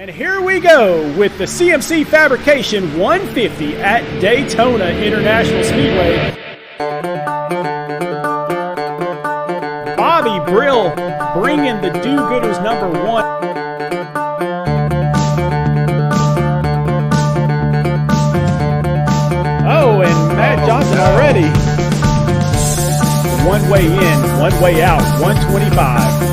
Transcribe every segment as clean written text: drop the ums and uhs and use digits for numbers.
And here we go with the CMC Fabrication 150 at Daytona International Speedway. Bobby Brill bringing the do-gooders number one. Oh, and Matt Johnson already. One way in, one way out, 125.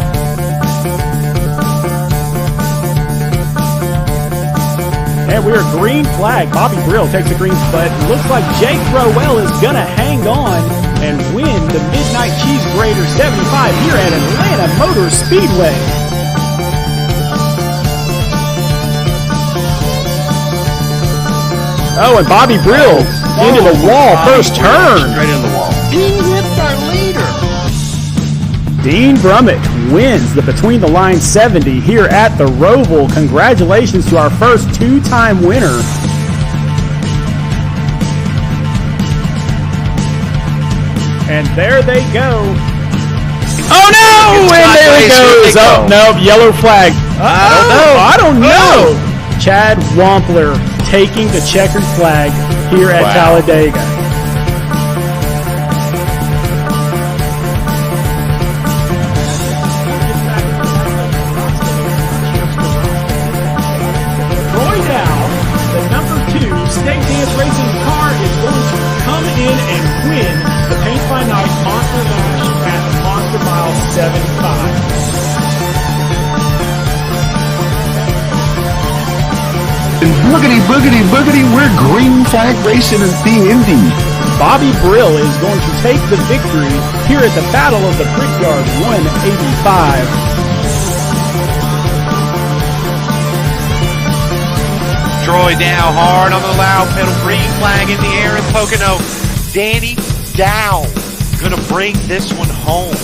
And we're green flag. Bobby Brill takes the green, but looks like Jake Rowell is going to hang on and win the Midnight Cheese Grater 75 here at Atlanta Motor Speedway. Oh, and Bobby Brill into the wall, first turn. Straight into the wall. He whipped our leader. Dean Brummett wins the Between the Lines 70 here at the Roval. Congratulations to our first two-time winner. And there they go. Oh no! And there it goes. Oh no, yellow flag. I don't know. Chad Wampler taking the checkered flag here at Talladega. State Dance Racing car is going to come in and win the Paint by Night Monster Bash at Monster Mile 75. And boogity, boogity, boogity, we're green flag racing in the Indy. Bobby Brill is going to take the victory here at the Battle of the Brickyard 185. Troy Dow hard on the loud pedal, green flag in the air in Pocono. Danny Dow gonna bring this one home.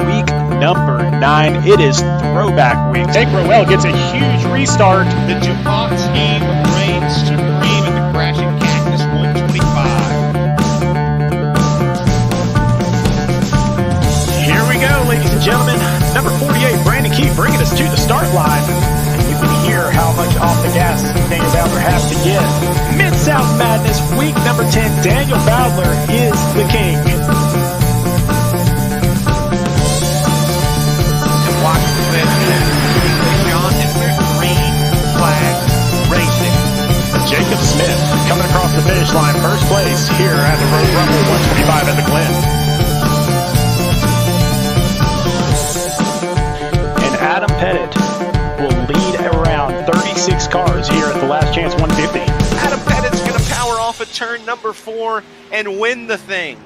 Week number 9, it is throwback week. Jake Rowell gets a huge restart. The DuPont team reigns supreme in the Crashing Cactus 125. Here we go, ladies and gentlemen. Number 48, Brandon Keith, bringing us to the start line. And you can hear how much off the gas Daniel Bowdler has to get. Mid-South Madness, week number 10, Daniel Bowdler is the king. And watching with John and we're green flag racing. Jacob Smith coming across the finish line, first place here at the Road Rumble 125 at the Glen. Adam Pettit will lead around 36 cars here at the Last Chance 150. Adam Pettit's going to power off at turn number 4 and win the thing.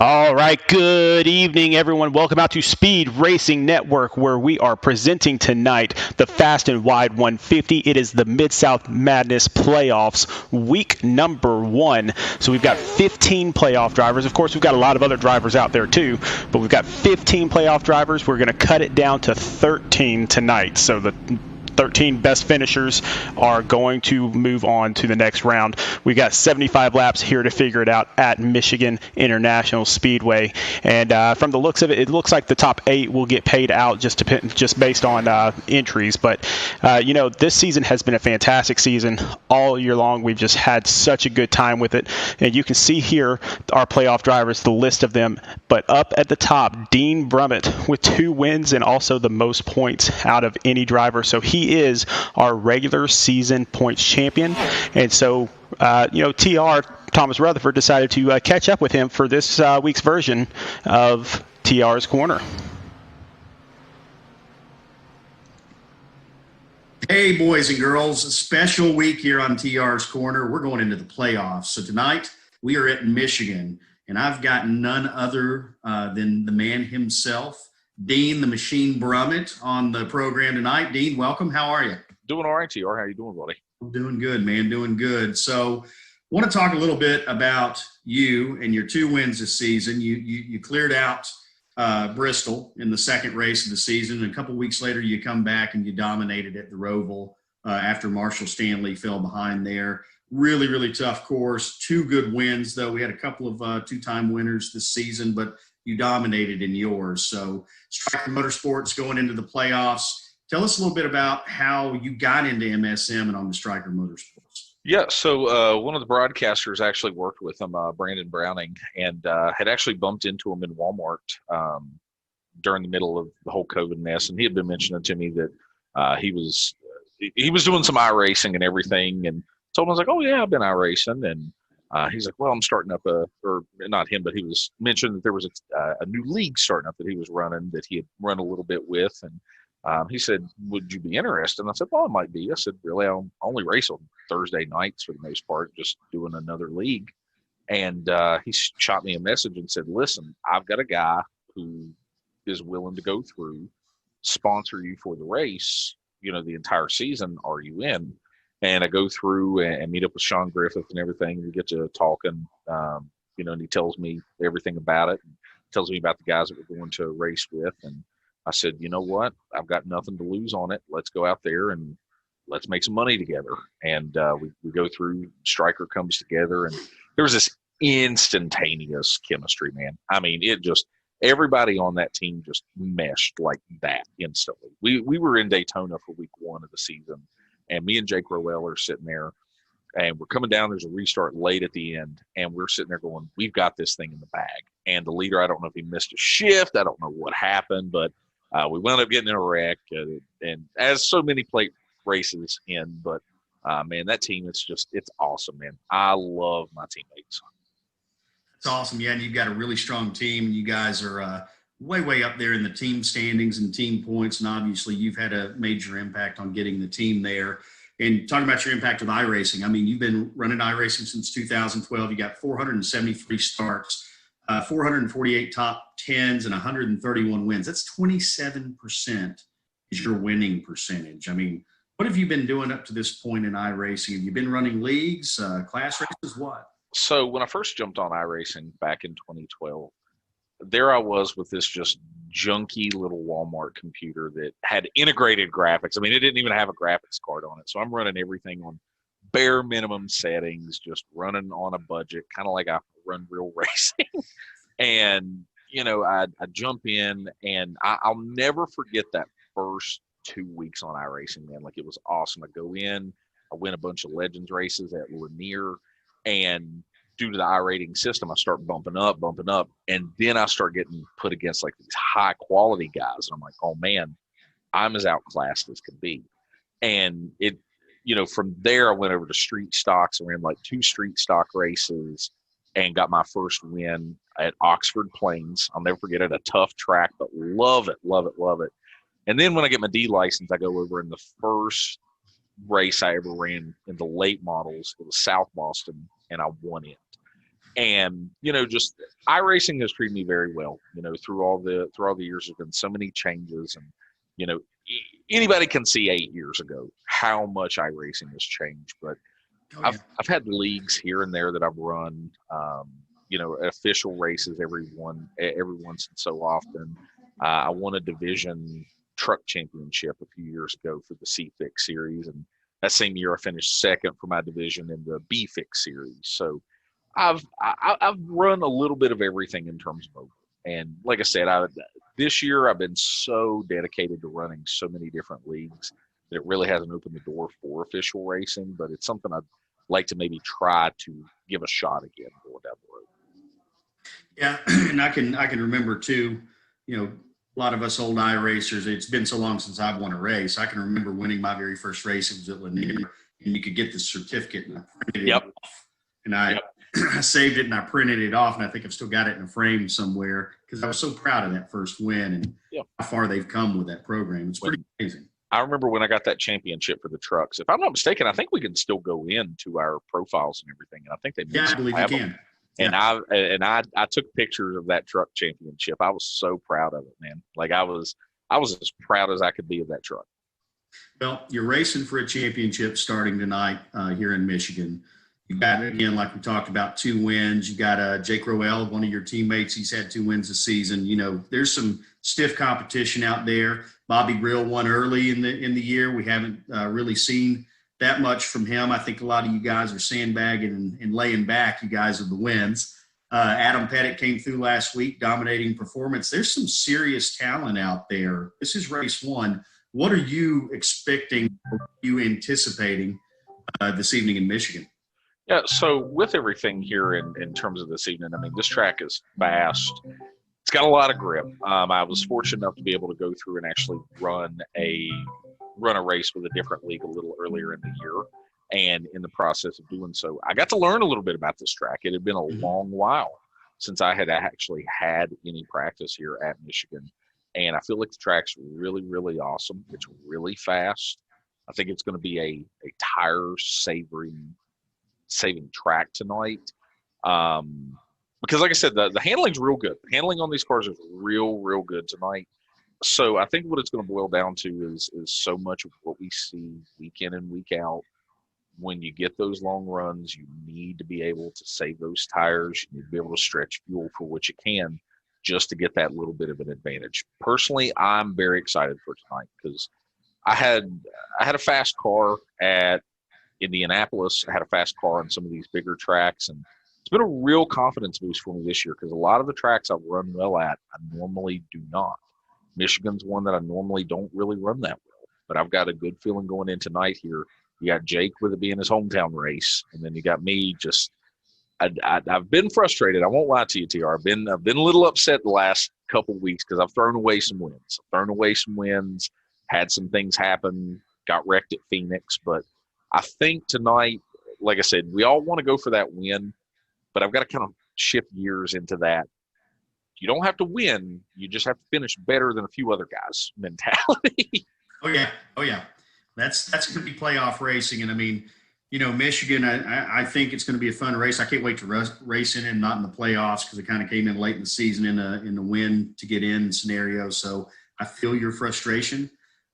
All right, good evening, everyone. Welcome out to Speed Racing Network, where we are presenting tonight the Fast and Wide 150. It is the Mid-South Madness Playoffs, week number 1. So we've got 15 playoff drivers. Of course, we've got a lot of other drivers out there too, but we've got 15 playoff drivers. We're going to cut it down to 13 tonight. So the 13 best finishers are going to move on to the next round. We got 75 laps here to figure it out at Michigan International Speedway. And from the looks of it, it looks like the top 8 will get paid out just based on entries. But, this season has been a fantastic season all year long. We've just had such a good time with it. And you can see here our playoff drivers, the list of them. But up at the top, Dean Brummett with 2 wins and also the most points out of any driver. So he is our regular season points champion. And so, TR, Thomas Rutherford, decided to catch up with him for this week's version of TR's Corner. Hey, boys and girls, a special week here on TR's Corner. We're going into the playoffs. So tonight we are at Michigan, and I've got none other than the man himself, Dean the Machine Brummett, on the program tonight. Dean, welcome. How are you? Doing all right, TR. How you doing, buddy? I'm doing good, man. Doing good. So want to talk a little bit about you and your 2 wins this season. You cleared out Bristol in the second race of the season. And a couple weeks later, you come back and you dominated at the Roval after Marshall Stanley fell behind there. Really, really tough course. 2 good wins, though. We had a couple of 2-time winners this season, but you dominated in yours. So Striker Motorsports going into the playoffs. Tell us a little bit about how you got into MSM and on the Striker Motorsports. Yeah, so one of the broadcasters actually worked with him, Brandon Browning, and had actually bumped into him in Walmart during the middle of the whole COVID mess. And he had been mentioning to me that he was doing some iRacing and everything. And told him, I was like, oh, yeah, I've been iRacing. And he's like, well, I'm starting up or not him, but he was mentioning that there was a new league starting up that he was running that he had run a little bit with. And he said, would you be interested? And I said, well, it might be. I said, really, I only race on Thursday nights for the most part, just doing another league. And he shot me a message and said, listen, I've got a guy who is willing to go through, sponsor you for the race, the entire season. Are you in? And I go through and meet up with Sean Griffith and everything. And we get to talking, and he tells me everything about it, and tells me about the guys that we're going to race with. And I said, you know what? I've got nothing to lose on it. Let's go out there and let's make some money together. And we go through, Striker comes together, and there was this instantaneous chemistry, man. I mean, everybody on that team just meshed like that instantly. We were in Daytona for week 1 of the season, and me and Jake Rowell are sitting there, and we're coming down. There's a restart late at the end, and we're sitting there going, we've got this thing in the bag. And the leader, I don't know if he missed a shift. I don't know what happened, but we wound up getting in a wreck, and as so many plate races in. But, man, that team, it's awesome, man. I love my teammates. It's awesome. Yeah, and you've got a really strong team. You guys are way, way up there in the team standings and team points, and obviously you've had a major impact on getting the team there. And talking about your impact with iRacing, I mean, you've been running iRacing since 2012. You got 473 starts, 448 top 10s, and 131 wins. That's 27% is your winning percentage. I mean, what have you been doing up to this point in iRacing? Have you been running leagues, class races, what? So when I first jumped on iRacing back in 2012, there I was with this just junky little Walmart computer that had integrated graphics. I mean, it didn't even have a graphics card on it. So I'm running everything on bare minimum settings, just running on a budget, kind of like I run real racing. And, I jump in, and I'll never forget that first 2 weeks on iRacing, man. Like, it was awesome. I go in, I win a bunch of Legends races at Lanier, and due to the iRating system, I start bumping up, and then I start getting put against like these high quality guys. And I'm like, oh man, I'm as outclassed as could be. And from there I went over to street stocks. I ran like 2 street stock races and got my first win at Oxford Plains. I'll never forget it. A tough track, but love it. And then when I get my D license, I go over, in the first race I ever ran in the late models, it was South Boston, and I won it. And just iRacing has treated me very well. Through all the years, there's been so many changes, and anybody can see 8 years ago how much iRacing has changed. But I've had leagues here and there that I've run, official races every once in so often. I won a division truck championship a few years ago for the C-Fix series, and that same year I finished second for my division in the B-Fix series. So I've run a little bit of everything in terms of over. And like I said, this year I've been so dedicated to running so many different leagues that it really hasn't opened the door for official racing, but it's something I'd like to maybe try to give a shot again going down the road. Yeah, and I can remember too, a lot of us old iRacers, it's been so long since I've won a race. I can remember winning my very first race. It was at Lanier, and you could get the certificate, and I printed it off. And I saved it and I printed it off, and I think I've still got it in a frame somewhere because I was so proud of that first win and how far they've come with that program. It's pretty amazing. I remember when I got that championship for the trucks. If I'm not mistaken, I think we can still go into our profiles and everything, and I think they I believe you can. And I took pictures of that truck championship. I was so proud of it, man. Like I was as proud as I could be of that truck. Well, you're racing for a championship starting tonight here in Michigan. You've got, again, like we talked about, 2 wins. You got Jake Roel, one of your teammates. He's had 2 wins this season. You know, there's some stiff competition out there. Bobby Grill won early in the year. We haven't really seen that much from him. I think a lot of you guys are sandbagging and laying back, you guys, of the wins. Adam Pettit came through last week, dominating performance. There's some serious talent out there. This is race 1. What are you expecting, or are you anticipating this evening in Michigan? Yeah, so with everything here in terms of this evening, I mean, this track is fast. It's got a lot of grip. I was fortunate enough to be able to go through and actually run a race with a different league a little earlier in the year. And in the process of doing so, I got to learn a little bit about this track. It had been a long while since I had actually had any practice here at Michigan. And I feel like the track's really, really awesome. It's really fast. I think it's going to be a tire saving track tonight. Because like I said, the handling's real good. The handling on these cars is real good tonight. So I think what it's going to boil down to is so much of what we see week in and week out. When you get those long runs, you need to be able to save those tires. You need to be able to stretch fuel for what you can just to get that little bit of an advantage. Personally, I'm very excited for tonight because I had a fast car at Indianapolis. I had a fast car on some of these bigger tracks, and it's been a real confidence boost for me this year because a lot of the tracks I've run well at, I normally do not. Michigan's one that I normally don't really run that well, but I've got a good feeling going in tonight here. You got Jake with it being his hometown race, and then you got me. Just I've been frustrated. I won't lie to you, TR. I've been a little upset the last couple of weeks because I've thrown away some wins. Had some things happen. Got wrecked at Phoenix, but I think tonight, like I said, we all want to go for that win, but I've got to kind of shift gears into that. You don't have to win. You just have to finish better than a few other guys mentality. Oh yeah. That's going to be playoff racing. And I mean, you know, Michigan, I think it's going to be a fun race. I can't wait to race in it, not in the playoffs, because it kind of came in late in the season in the win to get in scenario. So I feel your frustration.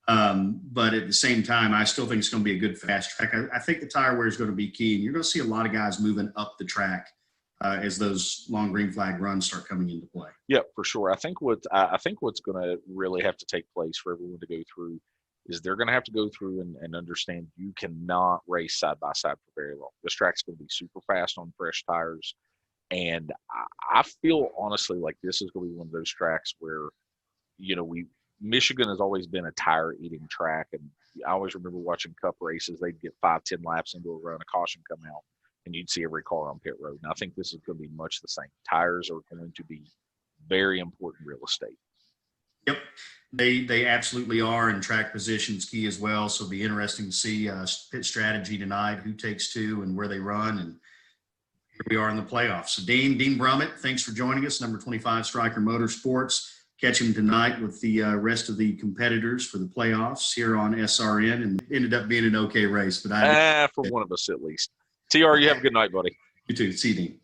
But at the same time, I still think it's going to be a good fast track. I think the tire wear is going to be key, and you're going to see a lot of guys moving up the track as those long green flag runs start coming into play. Yeah, for sure. I think what's going to really have to take place for everyone to go through is they're going to have to go through and understand you cannot race side by side for very long. This track's going to be super fast on fresh tires, and I feel honestly like this is going to be one of those tracks where, you know, Michigan has always been a tire-eating track, and I always remember watching Cup races. They'd get 5-10 laps into a run, a caution come out, and you'd see every car on pit road. And I think this is going to be much the same. Tires are going to be very important real estate. Yep, they absolutely are, and track position's key as well. So it'll be interesting to see pit strategy tonight, who takes 2 and where they run, and here we are in the playoffs. So Dean Brummett, thanks for joining us, number 25 Striker Motorsports. Catch him tonight with the rest of the competitors for the playoffs here on SRN, and ended up being an okay race. But for one of us at least. TR, you have a good night, buddy. You too. See you, Dean.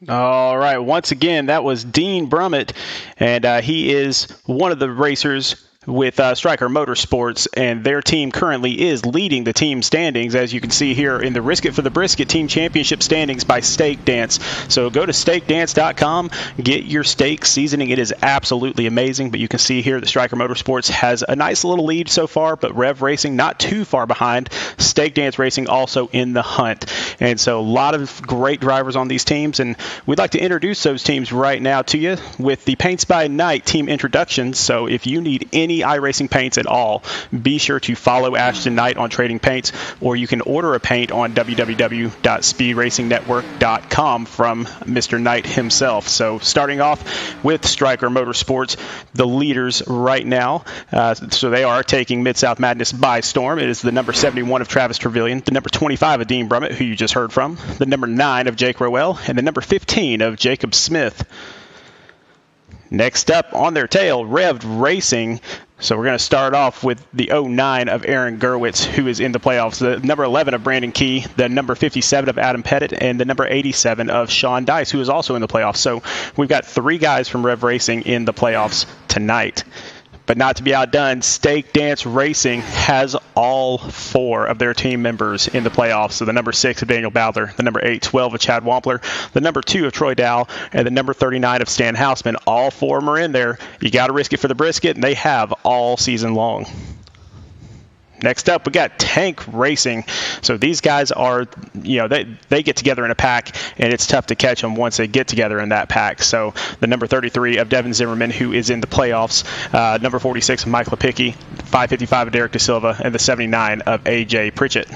All right. Once again, that was Dean Brummett, and he is one of the racers with Striker Motorsports, and their team currently is leading the team standings, as you can see here in the Risk It for the Brisket Team Championship standings by Steak Dance. So go to steakdance.com, get your steak seasoning. It is absolutely amazing, but you can see here that Striker Motorsports has a nice little lead so far, but Rev Racing not too far behind. Steak Dance Racing also in the hunt. And so a lot of great drivers on these teams, and we'd like to introduce those teams right now to you with the Paints by Night team introductions. So if you need any iRacing paints at all, be sure to follow Ashton Knight on Trading Paints, or you can order a paint on www.speedracingnetwork.com from Mr. Knight himself. So starting off with Striker Motorsports, the leaders right now. So they are taking Mid-South Madness by storm. It is the number 71 of Travis Trevelyan, the number 25 of Dean Brummett, who you just heard from, the number 9 of Jake Rowell, and the number 15 of Jacob Smith. Next up on their tail, Rev Racing. So we're going to start off with the 09 of Aaron Gerwitz, who is in the playoffs, the number 11 of Brandon Key, the number 57 of Adam Pettit, and the number 87 of Sean Dice, who is also in the playoffs. So we've got 3 guys from Rev Racing in the playoffs tonight. But not to be outdone, Stake Dance Racing has all 4 of their team members in the playoffs. So the number 6 of Daniel Bowdler, the number 8-12 of Chad Wampler, the number 2 of Troy Dow, and the number 39 of Stan Hausman. All 4 of them are in there. You got to risk it for the brisket, and they have all season long. Next up, we got Tank Racing. So these guys are, they get together in a pack, and it's tough to catch them once they get together in that pack. So the number 33 of Devin Zimmerman, who is in the playoffs, number 46 of Mike Lepicki, 555 of Derek De Silva, and the 79 of AJ Pritchett.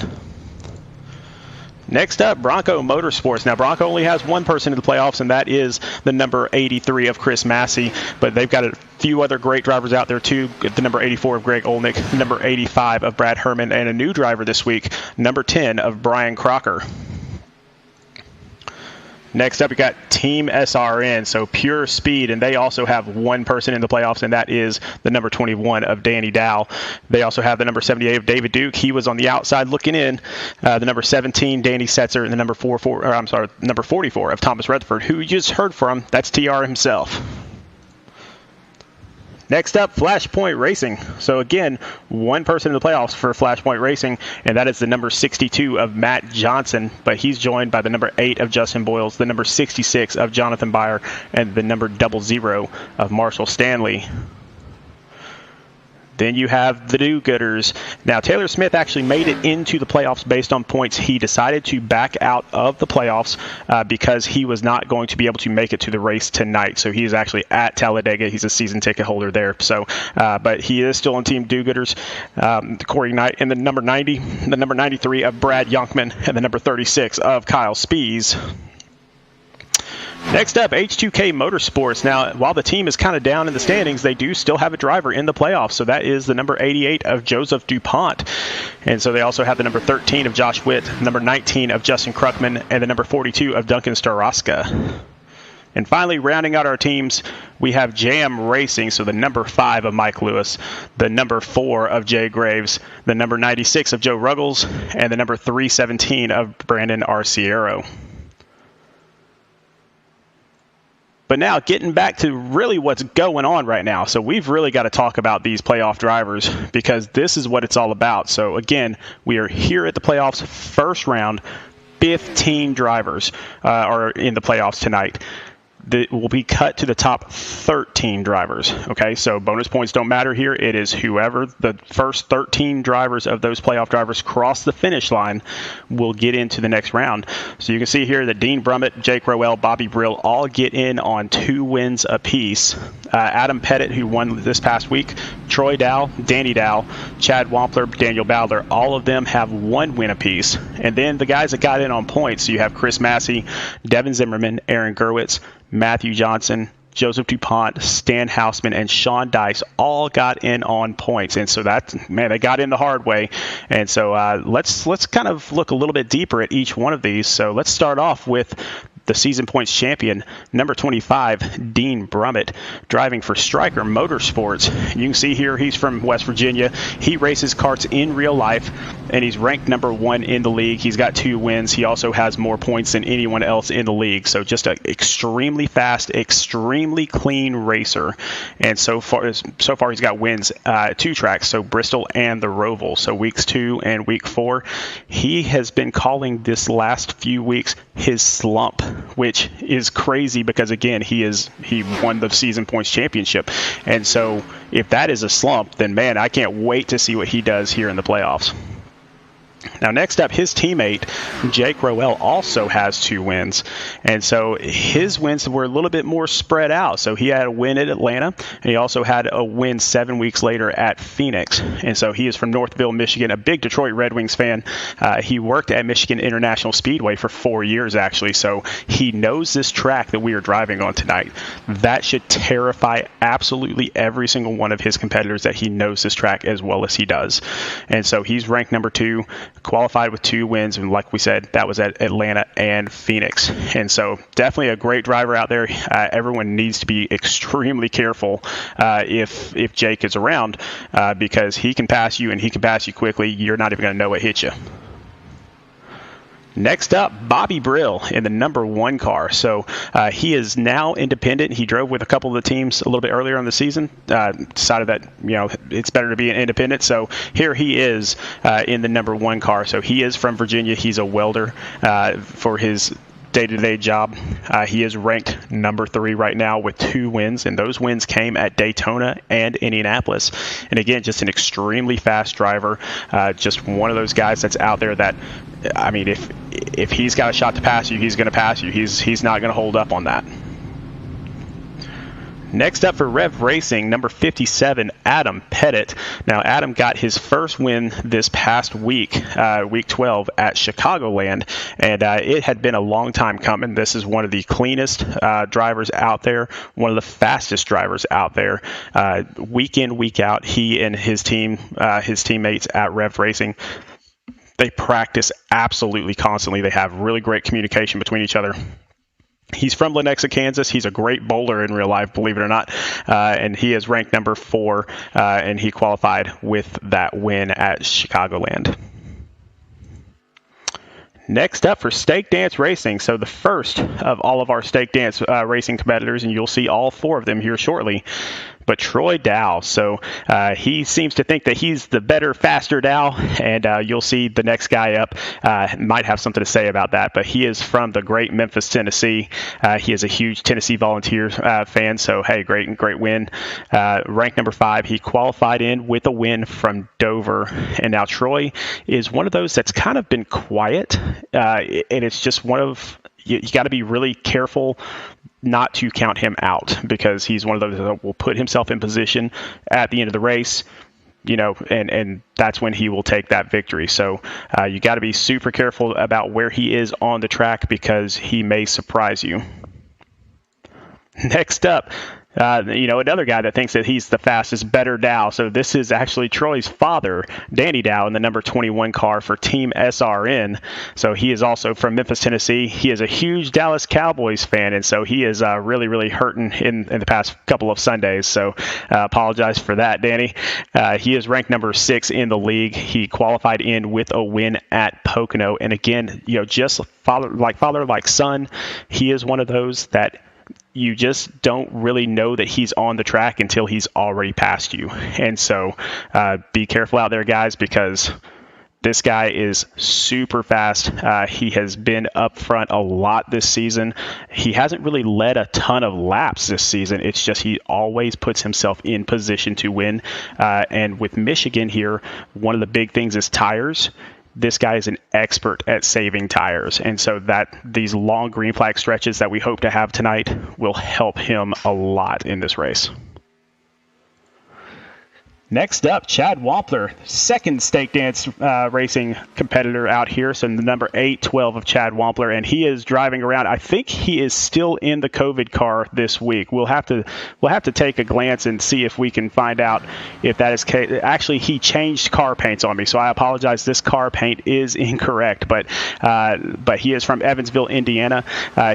Next up, Bronco Motorsports. Now, Bronco only has one person in the playoffs, and that is the number 83 of Chris Massey. But they've got a few other great drivers out there, too. The number 84 of Greg Olnick, number 85 of Brad Herman, and a new driver this week, number 10 of Brian Crocker. Next up, we got Team SRN, so Pure Speed, and they also have one person in the playoffs, and that is the number 21 of Danny Dow. They also have the number 78 of David Duke. He was on the outside looking in. The number 17, Danny Setzer, and the number 44 of Thomas Rutherford, who you just heard from. That's TR himself. Next up, Flashpoint Racing. So again, one person in the playoffs for Flashpoint Racing, and that is the number 62 of Matt Johnson, but he's joined by the number 8 of Justin Boyles, the number 66 of Jonathan Byer, and the number 00 of Marshall Stanley. Then you have the do-gooders. Now, Taylor Smith actually made it into the playoffs based on points. He decided to back out of the playoffs because he was not going to be able to make it to the race tonight. So he's actually at Talladega. He's a season ticket holder there. So, but he is still on Team Do-Gooders. Corey Knight and the number 90, the number 93 of Brad Youngman, and the number 36 of Kyle Spees. Next up, H2K Motorsports. Now, while the team is kind of down in the standings, they do still have a driver in the playoffs. So that is the number 88 of Joseph DuPont. And so they also have the number 13 of Josh Witt, number 19 of Justin Kruckman, and the number 42 of Duncan Staraska. And finally, rounding out our teams, we have Jam Racing, so the number 5 of Mike Lewis, the number 4 of Jay Graves, the number 96 of Joe Ruggles, and the number 317 of Brandon Arciero. But now, getting back to really what's going on right now. So we've really got to talk about these playoff drivers because this is what it's all about. So again, we are here at the playoffs, first round. 15 drivers are in the playoffs tonight. That will be cut to the top 13 drivers. Okay, so bonus points don't matter here. It is whoever the first 13 drivers of those playoff drivers cross the finish line will get into the next round. So you can see here that Dean Brummett, Jake Rowell, Bobby Brill all get in on 2 wins apiece. Adam Pettit, who won this past week, Troy Dow, Danny Dow, Chad Wampler, Daniel Bowdler, all of them have 1 win apiece. And then the guys that got in on points, so you have Chris Massey, Devin Zimmerman, Aaron Gerwitz, Matthew Johnson, Joseph DuPont, Stan Hausman, and Sean Dice all got in on points. And so they got in the hard way. And so let's kind of look a little bit deeper at each one of these. So let's start off with the season points champion, number 25, Dean Brummett, driving for Stryker Motorsports. You can see here he's from West Virginia. He races karts in real life, and he's ranked number 1 in the league. He's got 2 wins. He also has more points than anyone else in the league. So just an extremely fast, extremely clean racer. And so far he's got wins at 2 tracks, so Bristol and the Roval. So weeks 2 and week 4. He has been calling this last few weeks his slump, which is crazy because, again, he won the season points championship. And so if that is a slump, then, man, I can't wait to see what he does here in the playoffs. Now, next up, his teammate, Jake Rowell, also has 2 wins. And so his wins were a little bit more spread out. So he had a win at Atlanta, and he also had a win 7 weeks later at Phoenix. And so he is from Northville, Michigan, a big Detroit Red Wings fan. He worked at Michigan International Speedway for 4 years, actually. So he knows this track that we are driving on tonight. That should terrify absolutely every single one of his competitors, that he knows this track as well as he does. And so he's ranked number 2. Qualified with 2 wins, and like we said, that was at Atlanta and Phoenix. And so definitely a great driver out there. Everyone needs to be extremely careful if Jake is around because he can pass you, and he can pass you quickly. You're not even going to know what hit you. Next up, Bobby Brill in the number 1 car. So he is now independent. He drove with a couple of the teams a little bit earlier in the season. Decided that it's better to be an independent. So here he is in the number 1 car. So he is from Virginia. He's a welder for his day-to-day job. He is ranked number 3 right now with 2 wins, and those wins came at Daytona and Indianapolis. And again, just an extremely fast driver. Just one of those guys that's out there that, I mean, if he's got a shot to pass you, he's going to pass you. He's not going to hold up on that. Next up for Rev Racing, number 57, Adam Pettit. Now, Adam got his first win this past week, week 12, at Chicagoland, and it had been a long time coming. This is one of the cleanest drivers out there, one of the fastest drivers out there. Week in, week out, he and his team, his teammates at Rev Racing, they practice absolutely constantly. They have really great communication between each other. He's from Lenexa, Kansas. He's a great bowler in real life, believe it or not. And he is ranked number 4, and he qualified with that win at Chicagoland. Next up for Stake Dance Racing. So the first of all of our Stake Dance racing competitors, and you'll see all 4 of them here shortly. But Troy Dow, so he seems to think that he's the better, faster Dow, and you'll see the next guy up might have something to say about that. But he is from the great Memphis, Tennessee. He is a huge Tennessee Volunteers fan, so hey, great win. Ranked number 5, he qualified in with a win from Dover. And now Troy is one of those that's kind of been quiet, and it's just one of, you got to be really careful not to count him out, because he's one of those that will put himself in position at the end of the race, and that's when he will take that victory. So you got to be super careful about where he is on the track, because he may surprise you. Next up, another guy that thinks that he's the fastest, better Dow. So this is actually Troy's father, Danny Dow, in the number 21 car for Team SRN. So he is also from Memphis, Tennessee. He is a huge Dallas Cowboys fan, and so he is really, really hurting in the past couple of Sundays. So apologize for that, Danny. He is ranked number 6 in the league. He qualified in with a win at Pocono. And again, just father like son. He is one of those that you just don't really know that he's on the track until he's already passed you. And so be careful out there, guys, because this guy is super fast. He has been up front a lot this season. He hasn't really led a ton of laps this season. It's just he always puts himself in position to win. And with Michigan here, one of the big things is tires. This guy is an expert at saving tires, and so that these long green flag stretches that we hope to have tonight will help him a lot in this race. Next up, Chad Wampler, second Stake Dance racing competitor out here. So the number 8-12 of Chad Wampler, and he is driving around. I think he is still in the COVID car this week. We'll have to take a glance and see if we can find out if that is case. Actually, he changed car paints on me, so I apologize. This car paint is incorrect, but he is from Evansville, Indiana.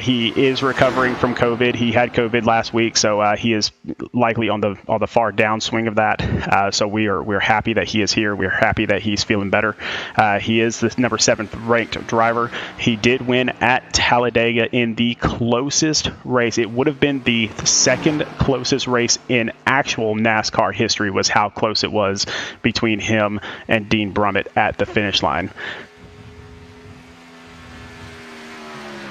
He is recovering from COVID. He had COVID last week, so he is likely on the far downswing of that. So we're happy that he is here. We're happy that he's feeling better. He is the number 7th ranked driver. He did win at Talladega in the closest race. It would have been the second closest race in actual NASCAR history, was how close it was between him and Dean Brummett at the finish line.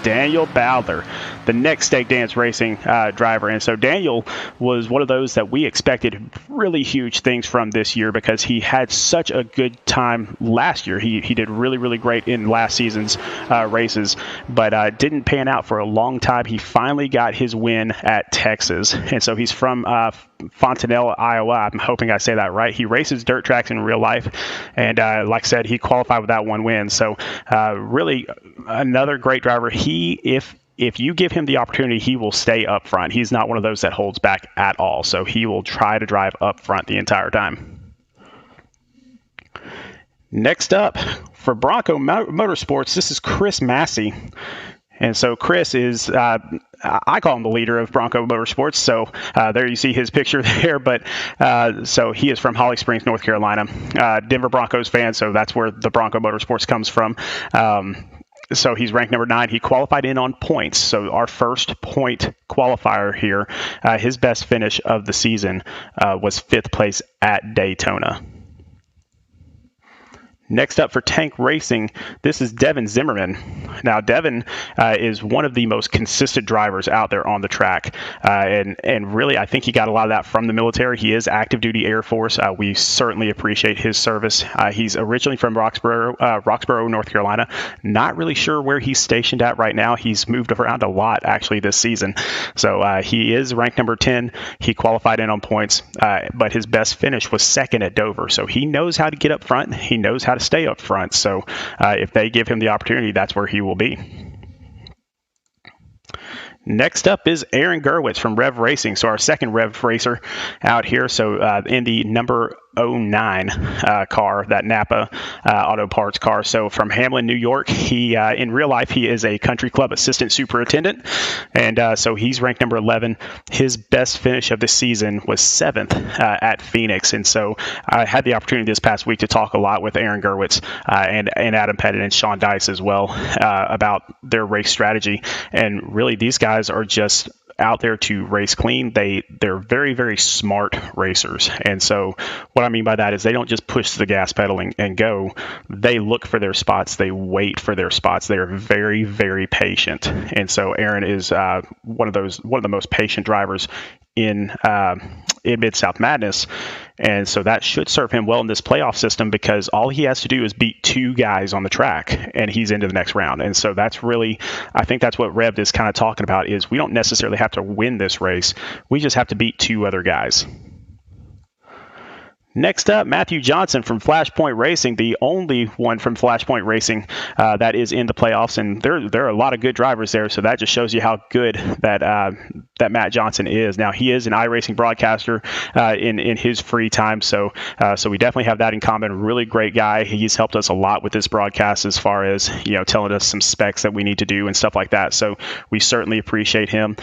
Daniel Bowler, the next Stake Dance Racing driver. And so Daniel was one of those that we expected really huge things from this year, because he had such a good time last year. He did really, really great in last season's races, but didn't pan out for a long time. He finally got his win at Texas. And so he's from Fontanelle, Iowa. I'm hoping I say that right. He races dirt tracks in real life. And like I said, he qualified with that one win. So really another great driver. If you give him the opportunity, he will stay up front. He's not one of those that holds back at all. So he will try to drive up front the entire time. Next up for Bronco Motorsports, this is Chris Massey. And so Chris is, I call him the leader of Bronco Motorsports. So there you see his picture there. But so he is from Holly Springs, North Carolina. Denver Broncos fan, so that's where the Bronco Motorsports comes from. So he's ranked number 9. He qualified in on points. So our first point qualifier here, his best finish of the season was 5th place at Daytona. Next up for Tank Racing, this is Devin Zimmerman. Now, Devin is one of the most consistent drivers out there on the track. And really, I think he got a lot of that from the military. He is active duty Air Force. We certainly appreciate his service. He's originally from Roxborough, North Carolina. Not really sure where he's stationed at right now. He's moved around a lot, actually, this season. So he is ranked number 10. He qualified in on points, but his best finish was 2nd at Dover. So he knows how to get up front. He knows how to stay up front. So if they give him the opportunity, that's where he will be. Next up is Aaron Gerwitz from Rev Racing. So our second Rev racer out here. So in the number 09 car, that Napa Auto Parts car. So from Hamlin, New York, he in real life, he is a country club assistant superintendent. And so he's ranked number 11. His best finish of the season was 7th at Phoenix. And so I had the opportunity this past week to talk a lot with Aaron Gerwitz and Adam Pettit and Sean Dice as well about their race strategy. And really, these guys are just out there to race clean. They're very, very smart racers. And so what I mean by that is they don't just push the gas pedal and go. They look for their spots. They wait for their spots. They're very, very patient. And so Aaron is one of the most patient drivers in Mid-South Madness. And so that should serve him well in this playoff system, because all he has to do is beat 2 guys on the track and he's into the next round. And so that's really, I think that's what Rev is kind of talking about, is we don't necessarily have to win this race. We just have to beat 2 other guys. Next up, Matthew Johnson from Flashpoint Racing, the only one from Flashpoint Racing that is in the playoffs, and there are a lot of good drivers there, so that just shows you how good that Matt Johnson is. Now, he is an iRacing broadcaster in his free time, so we definitely have that in common. Really great guy. He's helped us a lot with this broadcast as far as telling us some specs that we need to do and stuff like that. So we certainly appreciate him.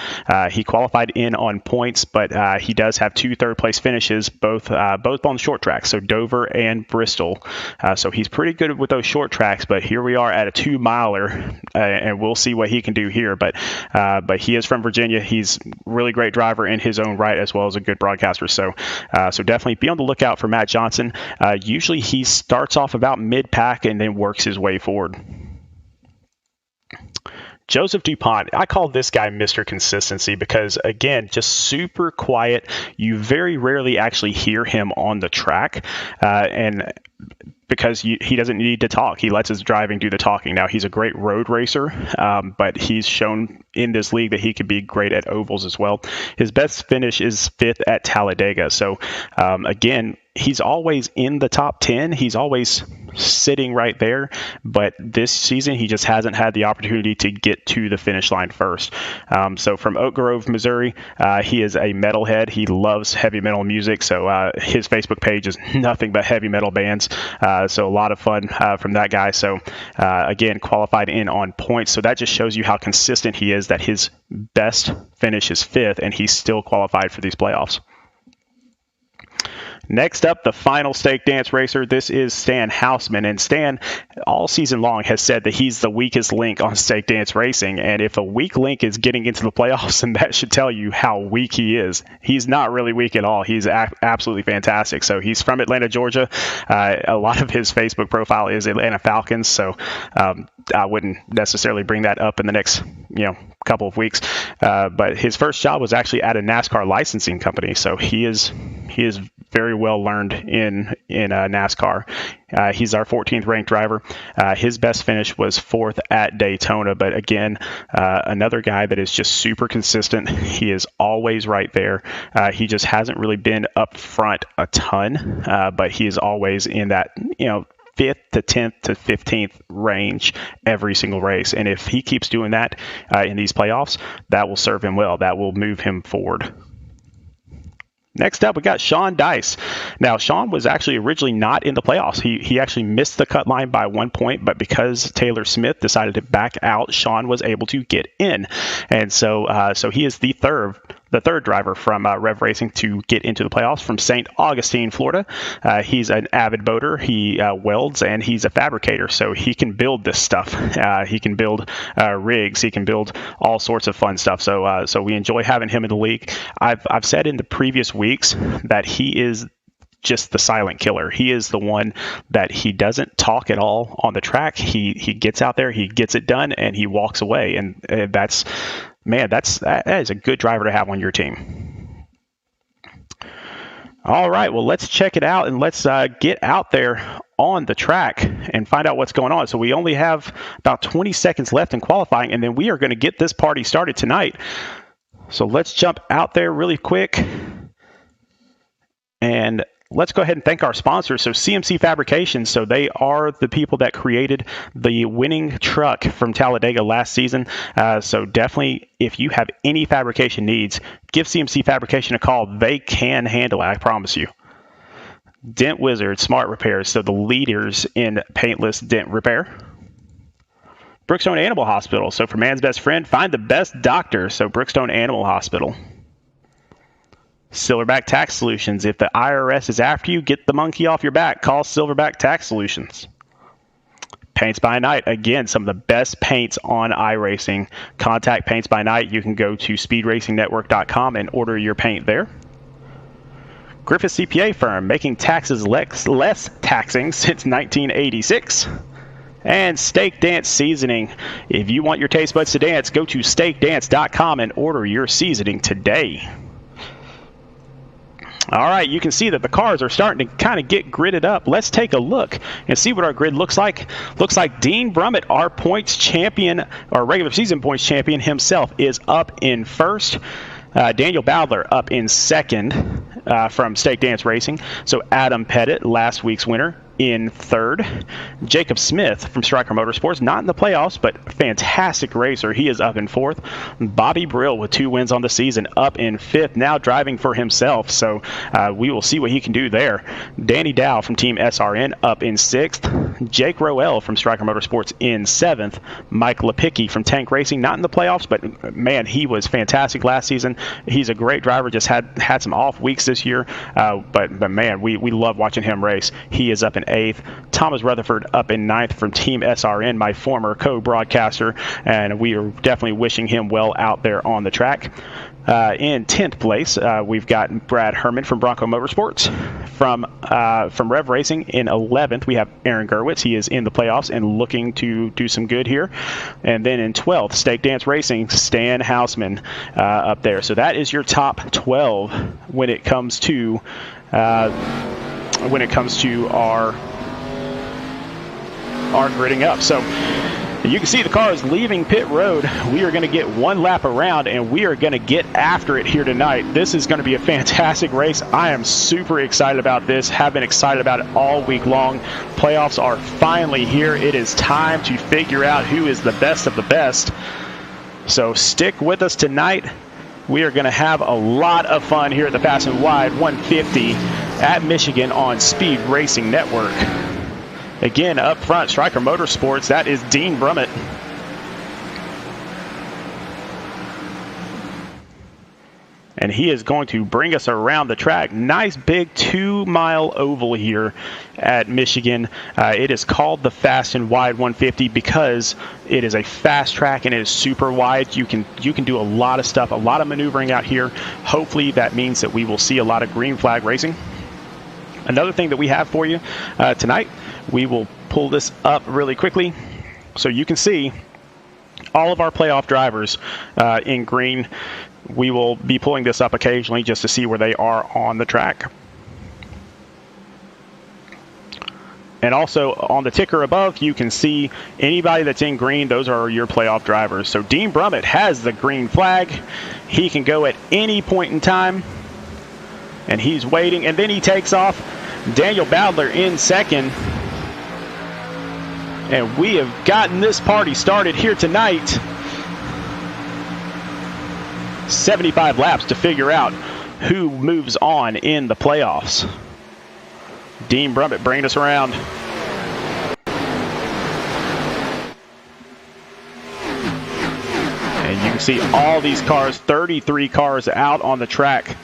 He qualified in on points, but he does have 2 third-place finishes, both on short tracks, so Dover and Bristol. So he's pretty good with those short tracks, but here we are at a 2-miler, and we'll see what he can do here. But he is from Virginia. He's a really great driver in his own right, as well as a good broadcaster. So definitely be on the lookout for Matt Johnson. Usually he starts off about mid-pack and then works his way forward. Joseph DuPont, I call this guy Mr. Consistency because, again, just super quiet. You very rarely actually hear him on the track, and because he doesn't need to talk. He lets his driving do the talking. Now, he's a great road racer, but he's shown in this league that he could be great at ovals as well. His best finish is 5th at Talladega. So, again, he's always in the top 10. He's always sitting right there, but this season he just hasn't had the opportunity to get to the finish line first. So from Oak Grove, Missouri, he is a metalhead. He loves heavy metal music, so his Facebook page is nothing but heavy metal bands. So a lot of fun from that guy. So again, qualified in on points. So that just shows you how consistent he is, that his best finish is 5th, and he's still qualified for these playoffs. Next up, the final stake dance racer. This is Stan Hausman, and Stan all season long has said that he's the weakest link on stake dance racing, and if a weak link is getting into the playoffs, then that should tell you how weak he is. He's not really weak at all. He's absolutely fantastic. So he's from Atlanta, Georgia. A lot of his Facebook profile is Atlanta Falcons, so I wouldn't necessarily bring that up in the next couple of weeks. But his first job was actually at a NASCAR licensing company, so he is very well learned in NASCAR. He's our 14th ranked driver. His best finish was 4th at Daytona, but again, another guy that is just super consistent. He is always right there. He just hasn't really been up front a ton, but he is always in that 5th to 10th to 15th range every single race. And if he keeps doing that in these playoffs, that will serve him well. That will move him forward. Next up, we got Sean Dice. Now, Sean was actually originally not in the playoffs. He actually missed the cut line by 1 point, but because Taylor Smith decided to back out, Sean was able to get in. And so he is the the third driver from Rev Racing to get into the playoffs from St. Augustine, Florida. He's an avid boater. He welds, and he's a fabricator, so he can build this stuff. He can build rigs. He can build all sorts of fun stuff. So we enjoy having him in the league. I've said in the previous weeks that he is just the silent killer. He is the one that he doesn't talk at all on the track. He gets out there, he gets it done, and he walks away. And that is a good driver to have on your team. All right, well, let's check it out and let's get out there on the track and find out what's going on. So we only have about 20 seconds left in qualifying, and then we are going to get this party started tonight. So let's jump out there really quick. And let's go ahead and thank our sponsors. So CMC Fabrication, so they are the people that created the winning truck from Talladega last season. So definitely, if you have any fabrication needs, give CMC Fabrication a call. They can handle it, I promise you. Dent Wizard, Smart Repairs, so the leaders in paintless dent repair. Brookstone Animal Hospital, so for man's best friend, find the best doctor, so Brookstone Animal Hospital. Silverback Tax Solutions. If the IRS is after you, get the monkey off your back. Call Silverback Tax Solutions. Paints by Night. Again, some of the best paints on iRacing. Contact Paints by Night. You can go to speedracingnetwork.com and order your paint there. Griffith CPA Firm, making taxes less taxing since 1986. And Steak Dance Seasoning. If you want your taste buds to dance, go to steakdance.com and order your seasoning today. All right, you can see that the cars are starting to kind of get gridded up. Let's take a look and see what our grid looks like. Looks like Dean Brummett, our points champion, or regular season points champion himself, is up in first. Daniel Bowdler up in second from Steak Dance Racing. So Adam Pettit, last week's winner, in third. Jacob Smith from Striker Motorsports, not in the playoffs, but fantastic racer. He is up in fourth. Bobby Brill with 2 wins on the season, up in fifth, now driving for himself. So we will see what he can do there. Danny Dow from Team SRN up in sixth. Jake Roel from Striker Motorsports in seventh. Mike Lepicki from Tank Racing, not in the playoffs, but man, he was fantastic last season. He's a great driver, just had some off weeks this year, but man, we love watching him race. He is up in eighth. Thomas Rutherford up in ninth from Team SRN, my former co-broadcaster, and we are definitely wishing him well out there on the track. In 10th place, we've got Brad Herman from Bronco Motorsports. From Rev Racing in 11th, we have Aaron Gerwitz. He is in the playoffs and looking to do some good here. And then in 12th, Steak Dance Racing, Stan Hausman up there. So that is your top 12 when it comes to our gridding up. So you can see the car is leaving pit road. We are going to get one lap around, and we are going to get after it here tonight. This is going to be a fantastic race. I am super excited about this. Have been excited about it all week long. Playoffs are finally here. It is time to figure out who is the best of the best. So stick with us tonight. We are going to have a lot of fun here at the Fast and Wide 150 at Michigan on Speed Racing Network. Again, up front, Striker Motorsports, that is Dean Brummett. And he is going to bring us around the track. Nice big 2-mile oval here at Michigan. It is called the Fast and Wide 150 because it is a fast track and it is super wide. You can do a lot of stuff, a lot of maneuvering out here. Hopefully that means that we will see a lot of green flag racing. Another thing that we have for you tonight, we will pull this up really quickly so you can see all of our playoff drivers in green. We will be pulling this up occasionally just to see where they are on the track. And also on the ticker above, you can see anybody that's in green, those are your playoff drivers. So Dean Brummett has the green flag. He can go at any point in time. And he's waiting, and then he takes off. Daniel Bowdler in second. And we have gotten this party started here tonight. 75 laps to figure out who moves on in the playoffs. Dean Brummett bringing us around. And you can see all these cars, 33 cars out on the track.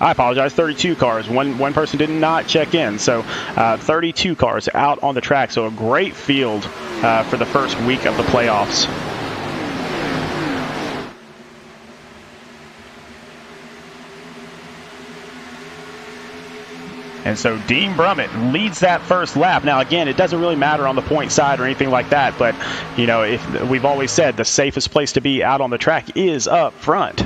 I apologize, 32 cars. One person did not check in. So 32 cars out on the track. So a great field for the first week of the playoffs. And so Dean Brummett leads that first lap. Now, again, it doesn't really matter on the point side or anything like that. But, you know, if we've always said the safest place to be out on the track is up front.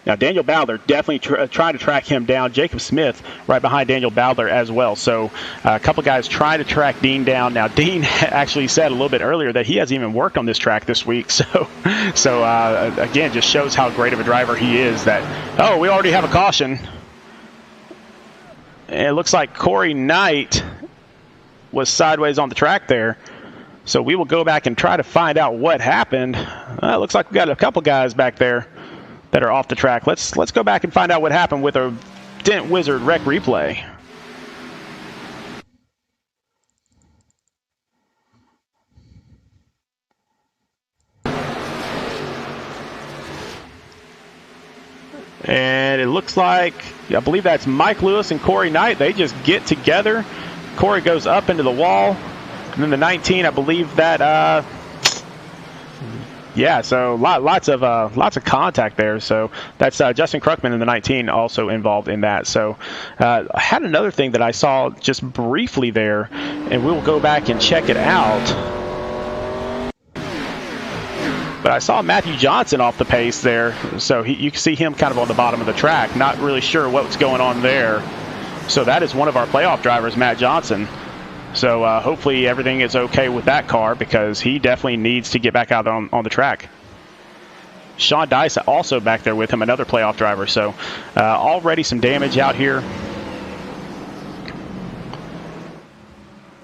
Now, Daniel Bowdler definitely trying to track him down. Jacob Smith right behind Daniel Bowdler as well. So a couple guys trying to track Dean down. Now, Dean actually said a little bit earlier that he hasn't even worked on this track this week. So again, just shows how great of a driver he is that, oh, we already have a caution. And it looks like Corey Knight was sideways on the track there. So we will go back and try to find out what happened. It looks like we got a couple guys back there that are off the track. Let's go back and find out what happened with a Dent Wizard Rec replay. And it looks like, I believe that's Mike Lewis and Corey Knight. They just get together. Corey goes up into the wall. And then the 19, I believe that yeah, so lots of contact there. So that's Justin Kruckman in the 19 also involved in that. So I had another thing that I saw just briefly there, and we'll go back and check it out. But I saw Matthew Johnson off the pace there. So you can see him kind of on the bottom of the track, not really sure what's going on there. So that is one of our playoff drivers, Matt Johnson. So hopefully everything is okay with that car because he definitely needs to get back out on the track. Sean Dice also back there with him, another playoff driver. So already some damage out here.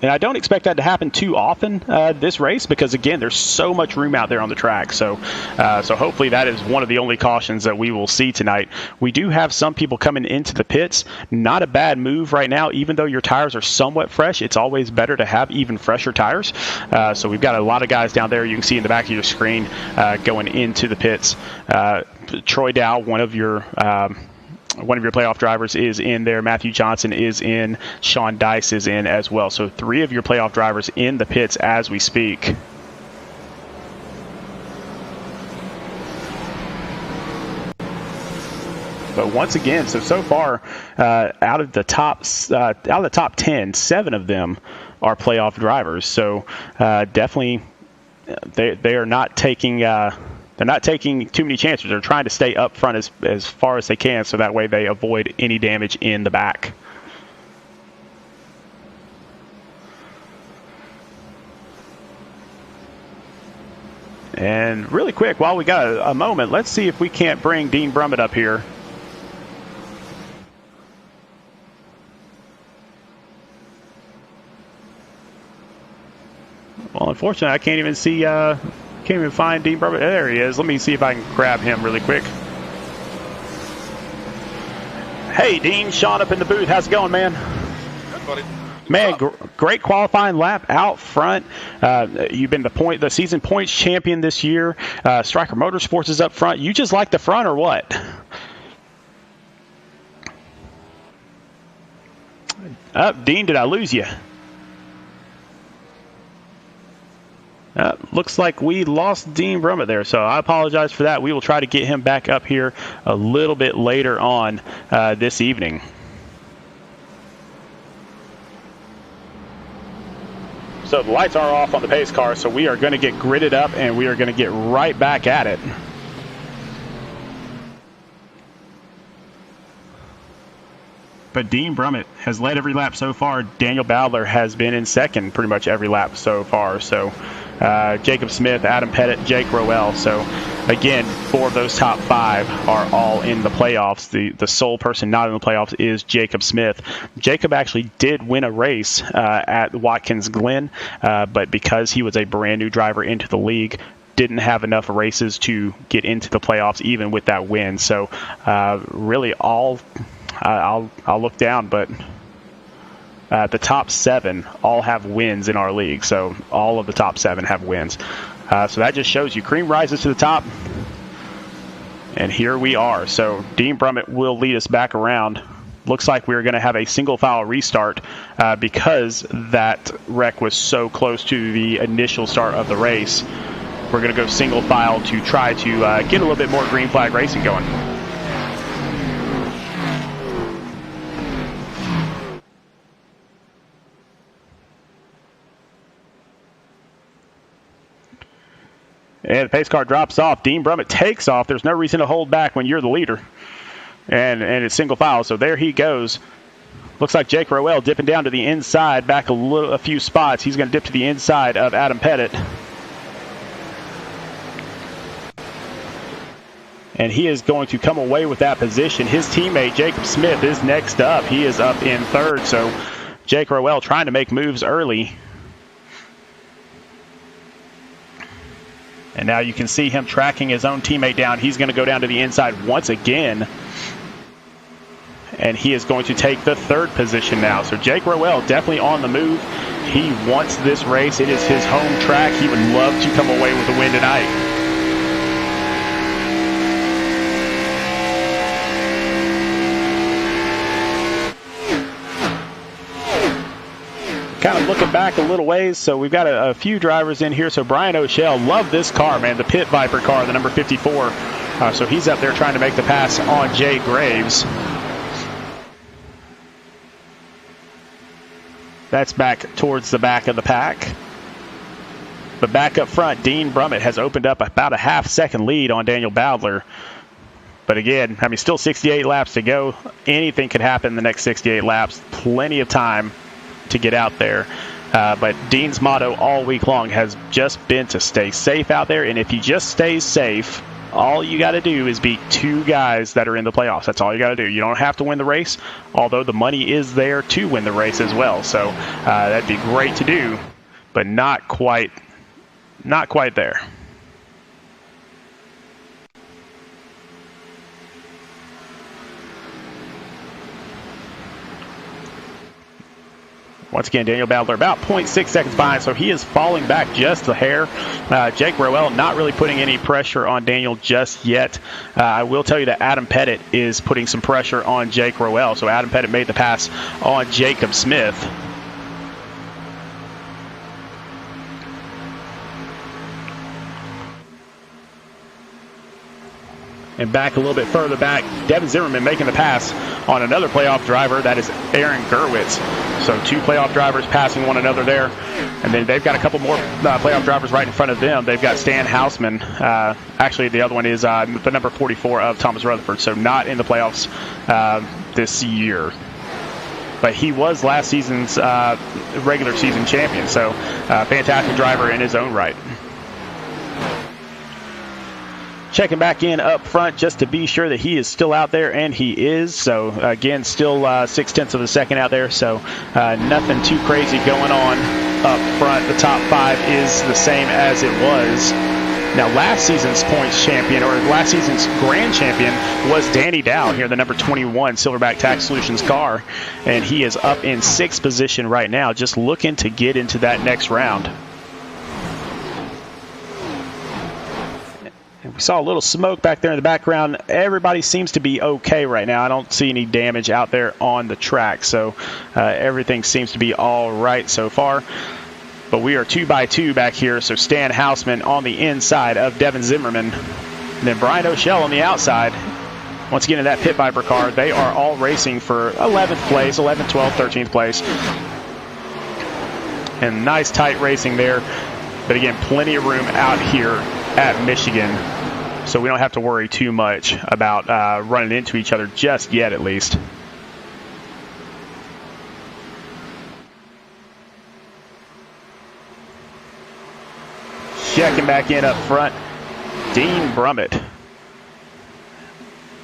And I don't expect that to happen too often this race because, again, there's so much room out there on the track. So hopefully that is one of the only cautions that we will see tonight. We do have some people coming into the pits. Not a bad move right now. Even though your tires are somewhat fresh, it's always better to have even fresher tires. So we've got a lot of guys down there. You can see in the back of your screen going into the pits. Troy Dow, one of your playoff drivers is in there. Matthew Johnson is in. Sean Dice is in as well. So 3 of your playoff drivers in the pits as we speak. But once again, so far out of the top 10, 7 of them are playoff drivers. So definitely they are not taking. They're not taking too many chances. They're trying to stay up front as far as they can so that way they avoid any damage in the back. And really quick, while we got a moment, let's see if we can't bring Dean Brummett up here. Well, unfortunately, I can't even see... Can't even find Dean Brummett. There he is. Let me see if I can grab him really quick. Hey, Dean. Sean up in the booth. How's it going, man? Good, buddy. Man, great qualifying lap out front. You've been the season points champion this year. Stryker Motorsports is up front. You just like the front or what? Dean, did I lose you? Looks like we lost Dean Brummett there, so I apologize for that. We will try to get him back up here a little bit later on this evening. So the lights are off on the pace car, so we are going to get gridded up and we are going to get right back at it. But Dean Brummett has led every lap so far. Daniel Bowdler has been in second pretty much every lap so far. So Jacob Smith, Adam Pettit, Jake Rowell. So again, 4 of those top 5 are all in the playoffs. The sole person not in the playoffs is Jacob Smith. Jacob actually did win a race at Watkins Glen, but because he was a brand new driver into the league, didn't have enough races to get into the playoffs even with that win. So really I'll look down, but The top 7 all have wins in our league, so all of the top 7 have wins. So that just shows you cream rises to the top, and here we are. So Dean Brummett will lead us back around. Looks like we're going to have a single file restart because that wreck was so close to the initial start of the race. We're going to go single file to try to get a little bit more green flag racing going. And the pace car drops off. Dean Brummett takes off. There's no reason to hold back when you're the leader. And it's single file. So there he goes. Looks like Jake Rowell dipping down to the inside, back a few spots. He's going to dip to the inside of Adam Pettit. And he is going to come away with that position. His teammate, Jacob Smith, is next up. He is up in third. So Jake Rowell trying to make moves early. And now you can see him tracking his own teammate down. He's going to go down to the inside once again. And he is going to take the third position now. So Jake Rowell definitely on the move. He wants this race. It is his home track. He would love to come away with a win tonight. Kind of looking back a little ways, so we've got a few drivers in here. So Brian O'Shell, love this car, man, the Pit Viper car, the number 54. So he's up there trying to make the pass on Jay Graves. That's back towards the back of the pack. But back up front, Dean Brummett has opened up about a half-second lead on Daniel Bowdler. But again, I mean, still 68 laps to go. Anything could happen in the next 68 laps. Plenty of time to get out there. But Dean's motto all week long has just been to stay safe out there. And if he just stays safe, all you got to do is beat 2 guys that are in the playoffs. That's all you got to do. You don't have to win the race, although the money is there to win the race as well. So that'd be great to do, but not quite there. Once again, Daniel Bowdler about 0.6 seconds behind, so he is falling back just a hair. Jake Rowell not really putting any pressure on Daniel just yet. I will tell you that Adam Pettit is putting some pressure on Jake Rowell. So Adam Pettit made the pass on Jacob Smith. And back a little bit further back, Devin Zimmerman making the pass on another playoff driver. That is Aaron Gerwitz. So 2 playoff drivers passing one another there. And then they've got a couple more playoff drivers right in front of them. They've got Stan Hausman. Actually, the other one is the number 44 of Thomas Rutherford. So not in the playoffs this year. But he was last season's regular season champion. So fantastic driver in his own right. Checking back in up front just to be sure that he is still out there, and he is. So, again, still 0.6 of a second out there, so nothing too crazy going on up front. The top 5 is the same as it was. Now, last season's points champion, or last season's grand champion, was Danny Dow here, the number 21 Silverback Tax Solutions car, and he is up in 6th position right now, just looking to get into that next round. We saw a little smoke back there in the background. Everybody seems to be okay right now. I don't see any damage out there on the track, so everything seems to be all right so far. But we are 2 by 2 back here, so Stan Hausman on the inside of Devin Zimmerman. And then Brian O'Shell on the outside. Once again, in that Pit Viper car, they are all racing for 11th place, 11th, 12th, 13th place. And nice tight racing there. But again, plenty of room out here at Michigan. So we don't have to worry too much about running into each other just yet, at least. Checking back in up front, Dean Brummett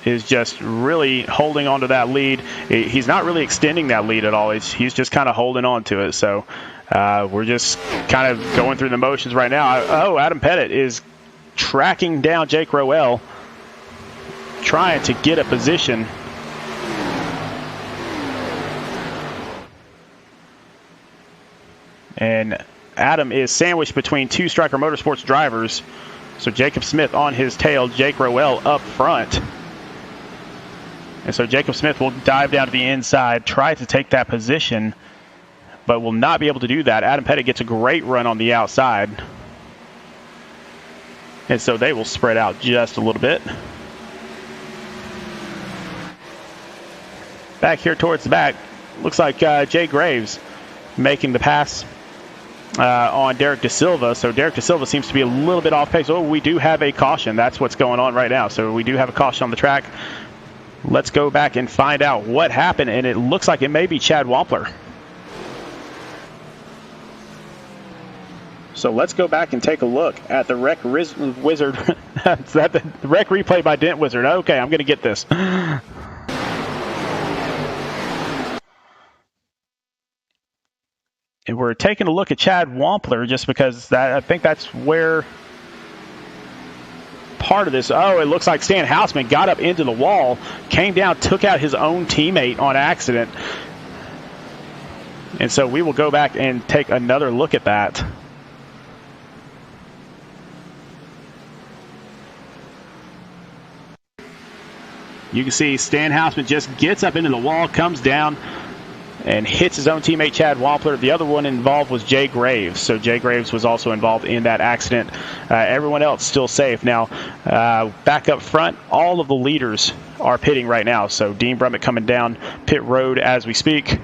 is just really holding on to that lead. He's not really extending that lead at all. He's just kind of holding on to it. So we're just kind of going through the motions right now. Adam Pettit is tracking down Jake Rowell, trying to get a position. And Adam is sandwiched between two Striker Motorsports drivers. So Jacob Smith on his tail, Jake Rowell up front. And so Jacob Smith will dive down to the inside, try to take that position, but will not be able to do that. Adam Pettit gets a great run on the outside. And so they will spread out just a little bit. Back here towards the back, looks like Jay Graves making the pass on Derek Da Silva. So Derek Da Silva seems to be a little bit off pace. Oh, we do have a caution. That's what's going on right now. So we do have a caution on the track. Let's go back and find out what happened. And it looks like it may be Chad Wampler. So let's go back and take a look at the Wreck Wizard. Is that the Wreck replay by Dent Wizard? Okay, I'm going to get this. And we're taking a look at Chad Wampler just because I think that's where part of this. Oh, it looks like Stan Houseman got up into the wall, came down, took out his own teammate on accident. And so we will go back and take another look at that. You can see Stan Houseman just gets up into the wall, comes down, and hits his own teammate Chad Wampler. The other one involved was Jay Graves. So Jay Graves was also involved in that accident. Everyone else still safe. Now, back up front, all of the leaders are pitting right now. So Dean Brummett coming down pit road as we speak.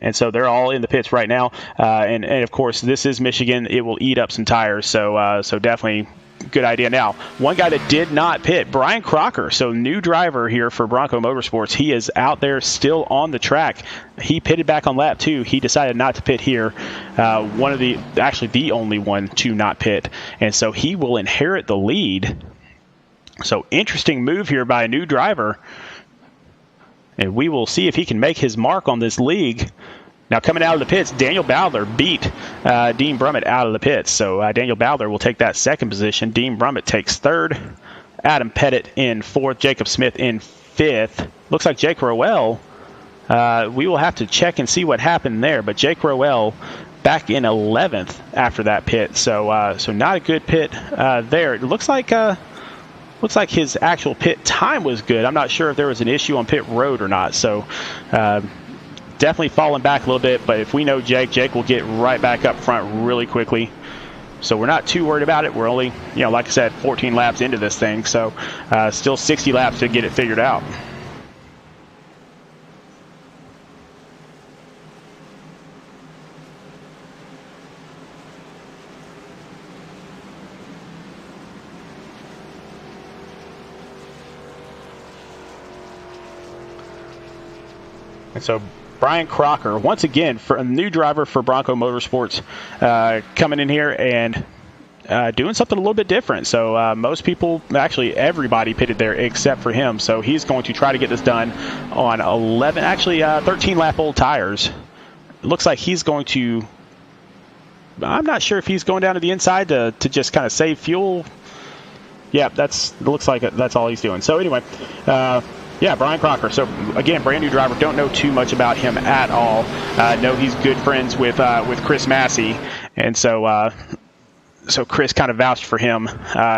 And so they're all in the pits right now. And of course, this is Michigan. It will eat up some tires. So definitely good idea. Now, one guy that did not pit, Brian Crocker. So new driver here for Bronco Motorsports. He is out there still on the track. He pitted back on lap 2. He decided not to pit here. Actually the only one to not pit. And so he will inherit the lead. So interesting move here by a new driver. And we will see if he can make his mark on this league. Now coming out of the pits, Daniel Bowdler beat Dean Brummett out of the pits. So Daniel Bowdler will take that second position. Dean Brummett takes third. Adam Pettit in fourth. Jacob Smith in fifth. Looks like Jake Rowell. We will have to check and see what happened there. But Jake Rowell back in 11th after that pit. So not a good pit there. It looks like his actual pit time was good. I'm not sure if there was an issue on pit road or not. So definitely falling back a little bit. But if we know Jake will get right back up front really quickly. So we're not too worried about it. We're only, like I said, 14 laps into this thing. So still 60 laps to get it figured out. And so Brian Crocker, once again, for a new driver for Bronco Motorsports, coming in here and doing something a little bit different. So most people, actually everybody pitted there except for him. So he's going to try to get this done on 13 lap old tires. It looks like he's going to, I'm not sure if he's going down to the inside to just kind of save fuel. Yeah, looks like that's all he's doing. So anyway, yeah, Brian Crocker. So again, brand new driver. Don't know too much about him at all. Know he's good friends with Chris Massey, and so Chris kind of vouched for him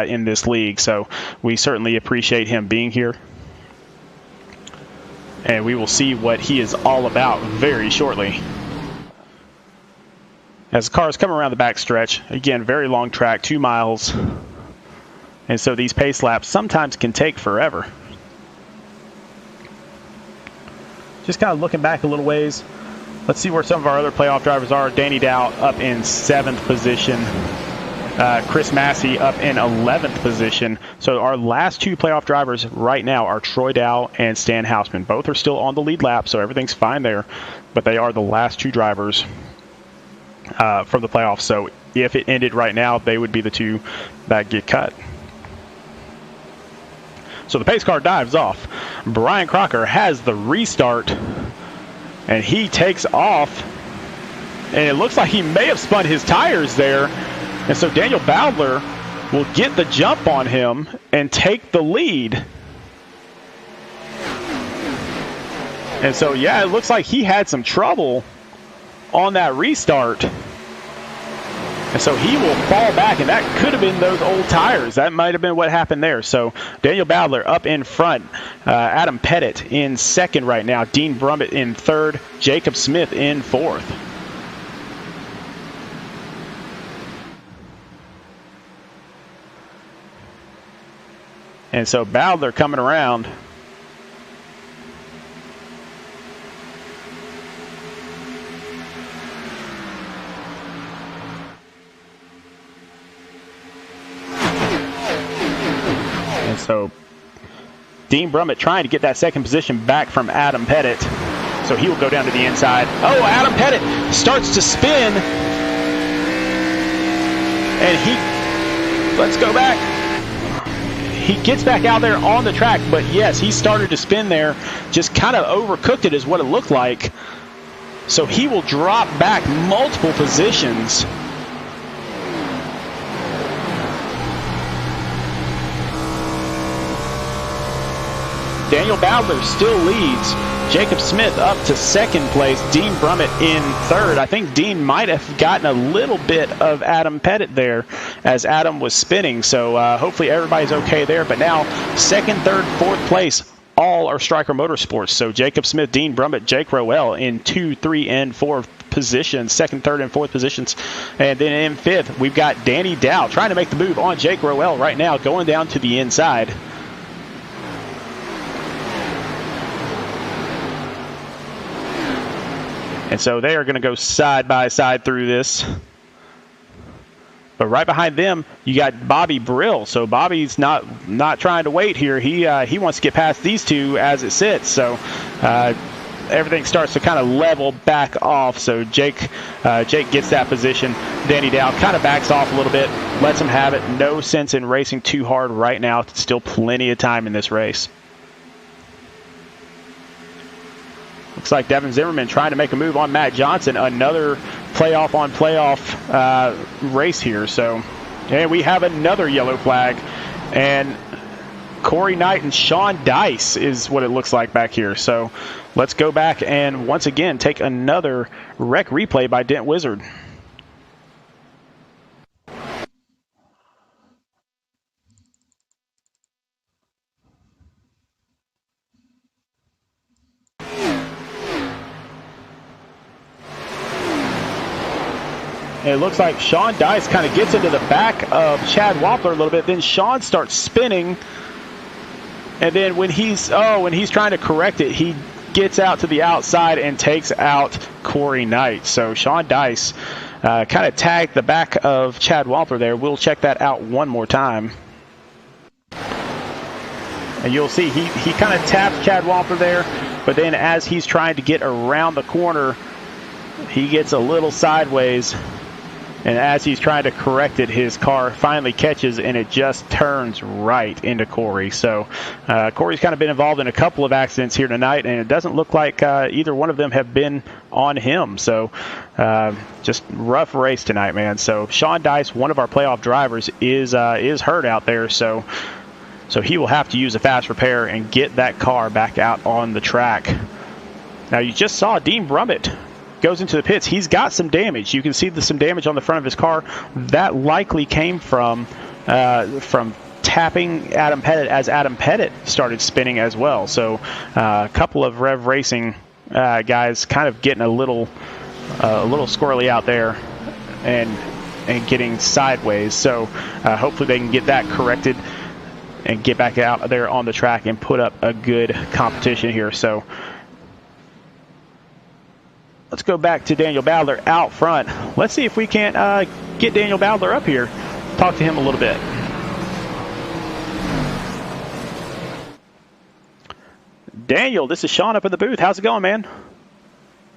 in this league. So we certainly appreciate him being here, and we will see what he is all about very shortly. As the cars come around the back stretch, again, very long track, 2 miles, and so these pace laps sometimes can take forever. Just kind of looking back a little ways. Let's see where some of our other playoff drivers are. Danny Dow up in 7th position. Chris Massey up in 11th position. So our last 2 playoff drivers right now are Troy Dow and Stan Houseman. Both are still on the lead lap, so everything's fine there. But they are the last 2 drivers from the playoffs. So if it ended right now, they would be the 2 that get cut. So the pace car dives off. Brian Crocker has the restart, and he takes off and it looks like he may have spun his tires there. And so Daniel Bowdler will get the jump on him and take the lead. And so, yeah, it looks like he had some trouble on that restart. And so he will fall back, and that could have been those old tires. That might have been what happened there. So Daniel Bowdler up in front. Adam Pettit in second right now. Dean Brummett in third. Jacob Smith in fourth. And so Bowdler coming around. And so Dean Brummett trying to get that second position back from Adam Pettit. So he will go down to the inside. Oh, Adam Pettit starts to spin. And let's go back. He gets back out there on the track, but yes, he started to spin there. Just kind of overcooked it is what it looked like. So he will drop back multiple positions. Daniel Bowdler still leads. Jacob Smith up to second place. Dean Brummett in third. I think Dean might have gotten a little bit of Adam Pettit there as Adam was spinning. So hopefully everybody's okay there. But now second, third, fourth place, all are Striker Motorsports. So Jacob Smith, Dean Brummett, Jake Rowell in 2, 3, and 4 positions. Second, third, and fourth positions. And then in fifth, we've got Danny Dow trying to make the move on Jake Rowell right now, going down to the inside. And so they are going to go side by side through this. But right behind them, you got Bobby Brill. So Bobby's not trying to wait here. He wants to get past these two as it sits. So everything starts to kind of level back off. So Jake gets that position. Danny Dow kind of backs off a little bit, lets him have it. No sense in racing too hard right now. Still plenty of time in this race. Looks like Devin Zimmerman trying to make a move on Matt Johnson. Another playoff on playoff race here. So, and we have another yellow flag. And Corey Knight and Sean Dice is what it looks like back here. So let's go back and once again take another wreck replay by Dent Wizard. It looks like Sean Dice kind of gets into the back of Chad Wampler a little bit. Then Sean starts spinning. And then when he's trying to correct it, he gets out to the outside and takes out Corey Knight. So Sean Dice kind of tagged the back of Chad Wampler there. We'll check that out one more time. And you'll see he kind of tapped Chad Wampler there. But then as he's trying to get around the corner, he gets a little sideways. And as he's trying to correct it, his car finally catches, and it just turns right into Corey. So Corey's kind of been involved in a couple of accidents here tonight, and it doesn't look like either one of them have been on him. So just rough race tonight, man. So Sean Dice, one of our playoff drivers, is hurt out there. So he will have to use a fast repair and get that car back out on the track. Now, you just saw Dean Brummett goes into the pits. He's got some damage. You can see some damage on the front of his car. That likely came from tapping Adam Pettit as Adam Pettit started spinning as well. So a couple of Rev Racing guys kind of getting a little squirrely out there and getting sideways. So hopefully they can get that corrected and get back out there on the track and put up a good competition here. So let's go back to Daniel Bowdler out front. Let's see if we can't get Daniel Bowdler up here. Talk to him a little bit. Daniel, this is Sean up in the booth. How's it going, man?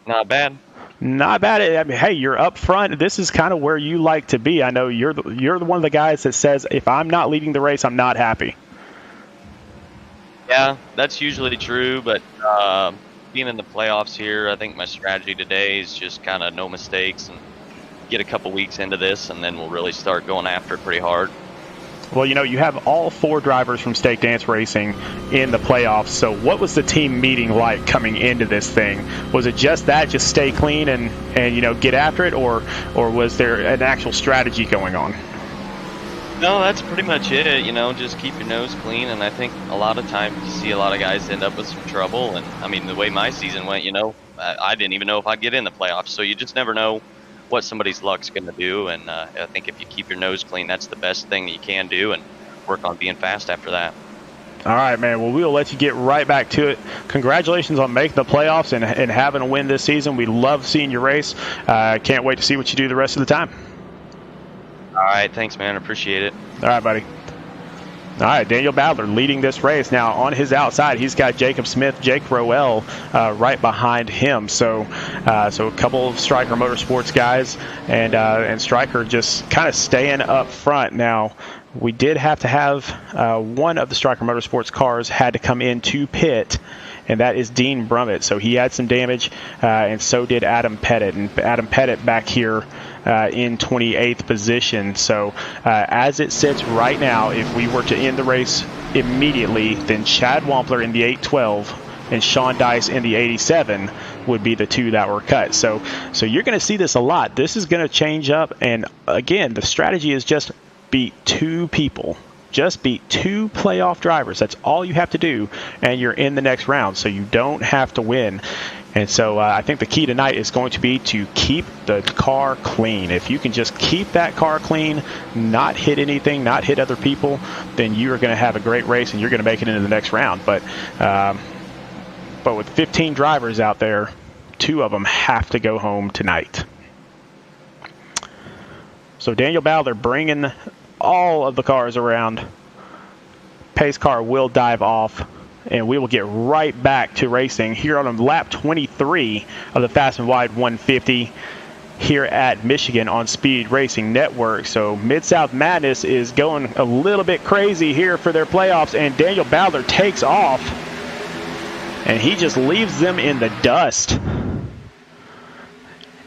Not bad. Not bad. I mean, hey, you're up front. This is kind of where you like to be. I know you're the one of the guys that says, if I'm not leading the race, I'm not happy. Yeah, that's usually true, but being in the playoffs here, I think my strategy today is just kind of no mistakes and get a couple weeks into this, and then we'll really start going after it pretty hard. Well, you have all 4 drivers from Stake Dance Racing in the playoffs. So what was the team meeting like coming into this thing? Was it just stay clean and get after it, or was there an actual strategy going on? No, that's pretty much it. Just keep your nose clean. And I think a lot of times you see a lot of guys end up with some trouble. And I mean, the way my season went, I didn't even know if I'd get in the playoffs. So you just never know what somebody's luck's going to do. And I think if you keep your nose clean, that's the best thing that you can do, and work on being fast after that. All right, man. Well, we'll let you get right back to it. Congratulations on making the playoffs and having a win this season. We love seeing you race. Can't wait to see what you do the rest of the time. All right. Thanks, man. Appreciate it. All right, buddy. All right, Daniel Badler leading this race. Now, on his outside, he's got Jacob Smith, Jake Rowell right behind him. So a couple of Striker Motorsports guys and Striker just kind of staying up front. Now, we did have to have one of the Striker Motorsports cars had to come into pit, and that is Dean Brummett. So he had some damage, and so did Adam Pettit. And Adam Pettit back here in 28th position. So as it sits right now, if we were to end the race immediately, then Chad Wampler in the 812 and Sean Dice in the 87 would be the 2 that were cut. So you're going to see this a lot. This is going to change up. And again, the strategy is just beat 2 people. Just beat 2 playoff drivers. That's all you have to do, and you're in the next round. So you don't have to win. And so I think the key tonight is going to be to keep the car clean. If you can just keep that car clean, not hit anything, not hit other people, then you're going to have a great race and you're going to make it into the next round. But with 15 drivers out there, 2 of them have to go home tonight. So Daniel Bowler bringing all of the cars around. Pace car will dive off, and we will get right back to racing here on lap 23 of the Fast and Wide 150 here at Michigan on Speed Racing Network. So MidSouth Madness is going a little bit crazy here for their playoffs, and Daniel Bowler takes off, and he just leaves them in the dust.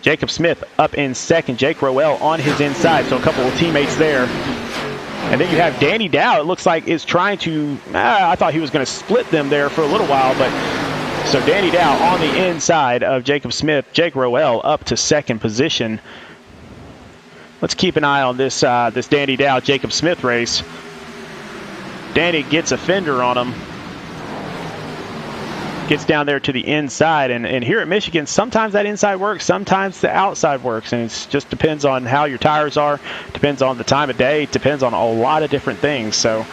Jacob Smith up in second, Jake Rowell on his inside, so a couple of teammates there. And then you have Danny Dow, it looks like, is trying to, I thought he was going to split them there for a little while, but so Danny Dow on the inside of Jacob Smith, Jake Rowell up to second position. Let's keep an eye on this this Danny Dow, Jacob Smith race. Danny gets a fender on him. Gets down there to the inside, and here at Michigan, sometimes that inside works, sometimes the outside works, and it just depends on how your tires are, depends on the time of day, depends on a lot of different things. So,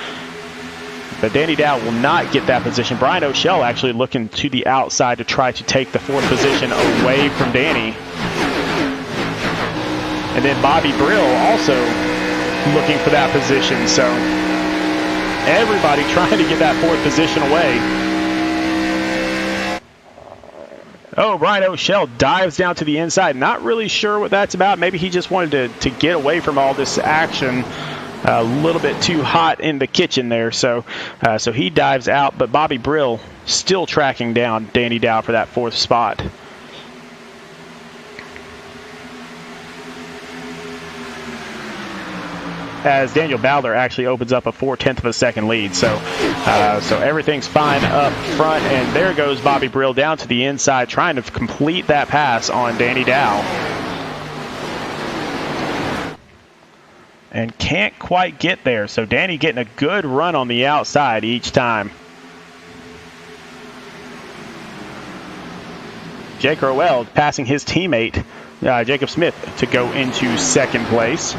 but Danny Dow will not get that position. Brian O'Shell actually looking to the outside to try to take the 4th position away from Danny. And then Bobby Brill also looking for that position. So everybody trying to get that 4th position away. Oh, Brian O'Shell dives down to the inside. Not really sure what that's about. Maybe he just wanted to get away from all this action. A little bit too hot in the kitchen there. So he dives out, but Bobby Brill still tracking down Danny Dow for that 4th spot. As Daniel Bowler actually opens up a 4/10 of a second lead. So everything's fine up front, and there goes Bobby Brill down to the inside trying to complete that pass on Danny Dow. And can't quite get there. So Danny getting a good run on the outside each time. Jake Rowell passing his teammate, Jacob Smith, to go into second place.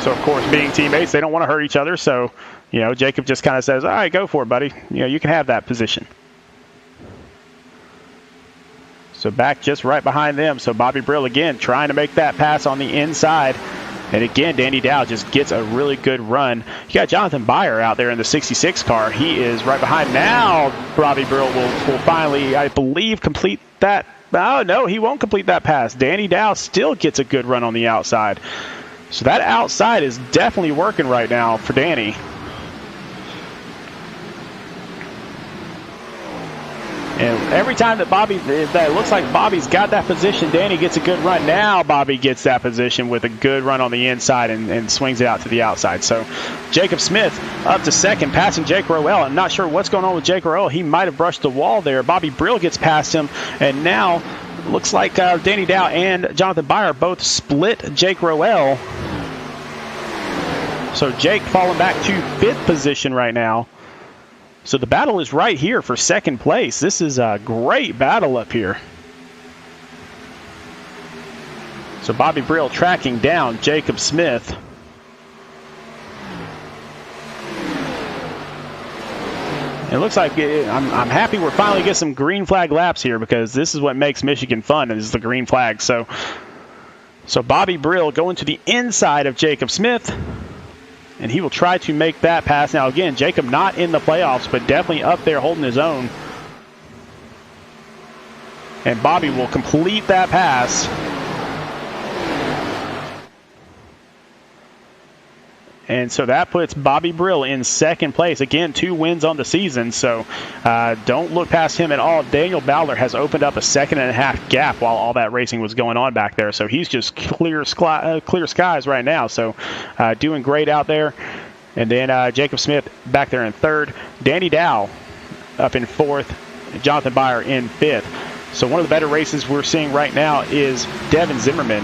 So, of course, being teammates, they don't want to hurt each other. So, Jacob just kind of says, all right, go for it, buddy. You can have that position. So back just right behind them. So Bobby Brill, again, trying to make that pass on the inside. And, again, Danny Dow just gets a really good run. You got Jonathan Byer out there in the 66 car. He is right behind. Now Bobby Brill will finally, I believe, complete that. Oh, no, he won't complete that pass. Danny Dow still gets a good run on the outside. So that outside is definitely working right now for Danny. And every time that it looks like Bobby's got that position, Danny gets a good run. Now Bobby gets that position with a good run on the inside and swings it out to the outside. So Jacob Smith up to second, passing Jake Roel. I'm not sure what's going on with Jake Roel. He might have brushed the wall there. Bobby Brill gets past him, and now looks like Danny Dow and Jonathan Byer both split Jake Roel. So Jake falling back to 5th position right now. So the battle is right here for 2nd place. This is a great battle up here. So Bobby Brill tracking down Jacob Smith. It looks like I'm happy we're finally getting some green flag laps here, because this is what makes Michigan fun, is the green flag. So Bobby Brill going to the inside of Jacob Smith. And he will try to make that pass. Now, again, Jacob not in the playoffs, but definitely up there holding his own. And Bobby will complete that pass. And so that puts Bobby Brill in 2nd place. Again, 2 wins on the season, so don't look past him at all. Daniel Bowler has opened up a 2.5 gap while all that racing was going on back there. So he's just clear skies right now. So doing great out there. And then Jacob Smith back there in 3rd. Danny Dow up in 4th. Jonathan Byer in 5th. So one of the better races we're seeing right now is Devin Zimmerman.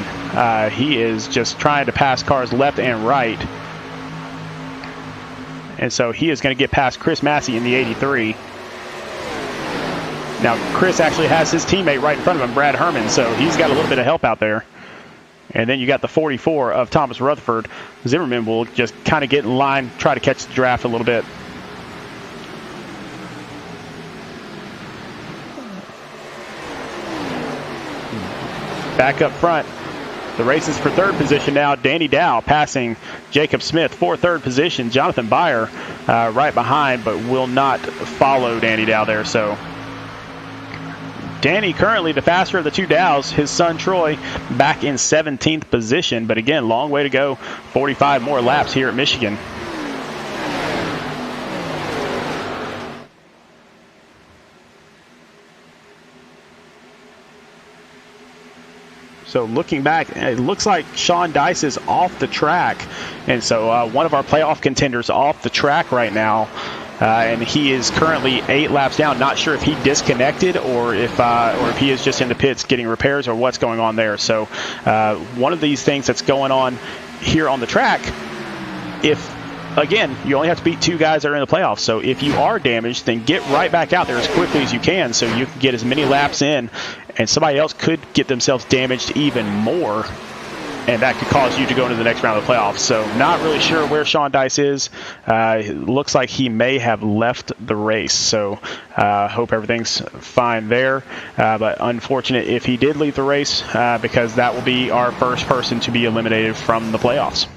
He is just trying to pass cars left and right. And so he is going to get past Chris Massey in the 83. Now, Chris actually has his teammate right in front of him, Brad Herman, so he's got a little bit of help out there. And then you got the 44 of Thomas Rutherford. Zimmerman will just kind of get in line, try to catch the draft a little bit. Back up front. The race is for 3rd position now. Danny Dow passing Jacob Smith for 3rd position. Jonathan Byer right behind, but will not follow Danny Dow there. So Danny currently the faster of the 2 Dows. His son Troy back in 17th position. But again, long way to go. 45 more laps here at Michigan. So looking back, it looks like Sean Dice is off the track. And so one of our playoff contenders off the track right now. And he is currently 8 laps down. Not sure if he disconnected or if he is just in the pits getting repairs or what's going on there. So one of these things that's going on here on the track, again, you only have to beat 2 guys that are in the playoffs. So if you are damaged, then get right back out there as quickly as you can so you can get as many laps in. And somebody else could get themselves damaged even more, and that could cause you to go into the next round of the playoffs. So not really sure where Sean Dice is. It looks like he may have left the race. So hope everything's fine there. But unfortunate if he did leave the race, because that will be our first person to be eliminated from the playoffs.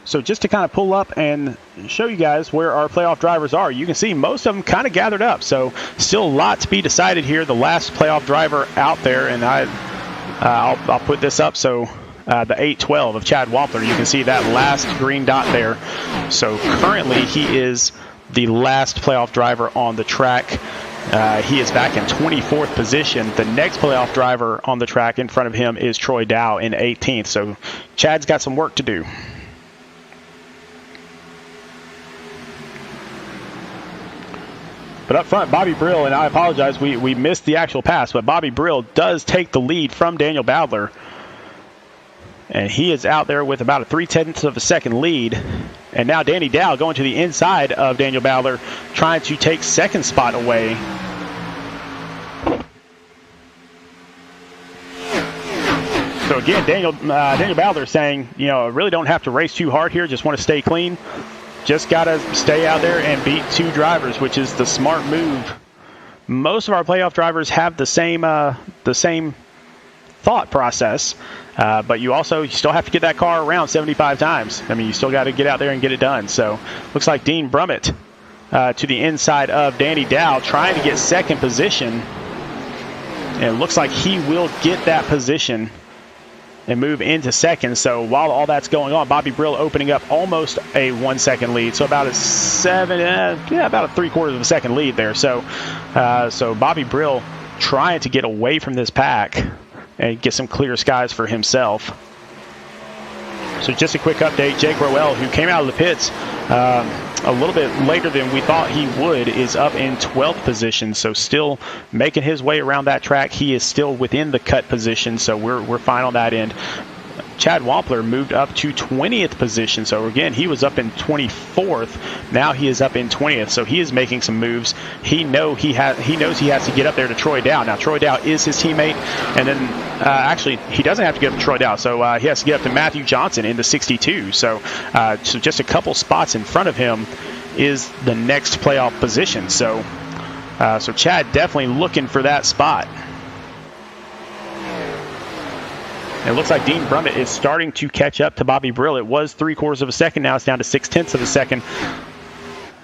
So just to kind of pull up and show you guys where our playoff drivers are, you can see most of them kind of gathered up. So still a lot to be decided here. The last playoff driver out there, and I'll put this up. So the 812 of Chad Wampler, you can see that last green dot there. So currently he is the last playoff driver on the track. He is back in 24th position. The next playoff driver on the track in front of him is Troy Dow in 18th. So Chad's got some work to do. But up front, Bobby Brill, and I apologize, we missed the actual pass, but Bobby Brill does take the lead from Daniel Bowler. And he is out there with about a 0.3 of a second lead. And now Danny Dow going to the inside of Daniel Bowler, trying to take 2nd spot away. So again, Daniel Bowler saying, I really don't have to race too hard here, just want to stay clean. Just got to stay out there and beat 2 drivers, which is the smart move. Most of our playoff drivers have the same thought process, but you still have to get that car around 75 times. I mean, you still got to get out there and get it done. So looks like Dean Brummett to the inside of Danny Dow, trying to get 2nd position. And it looks like he will get that position. and move into second. So while all that's going on, Bobby Brill opening up almost a 1 second lead. So about about a 3/4 of a second lead there. So Bobby Brill trying to get away from this pack and get some clear skies for himself. So just a quick update, Jake Rowell, who came out of the pits a little bit later than we thought he would, is up in 12th position. So still making his way around that track. He is still within the cut position, so we're fine on that end. Chad Wampler moved up to 20th position. So again, he was up in 24th. Now he is up in 20th. So he is making some moves. He knows he has to get up there to Troy Dow. Now Troy Dow is his teammate, and then actually he doesn't have to get up to Troy Dow. So he has to get up to Matthew Johnson in the 62. So just a couple spots in front of him is the next playoff position. So Chad definitely looking for that spot. It looks like Dean Brummett is starting to catch up to Bobby Brill. It was 3/4 of a second. Now it's down to 6/10 of a second.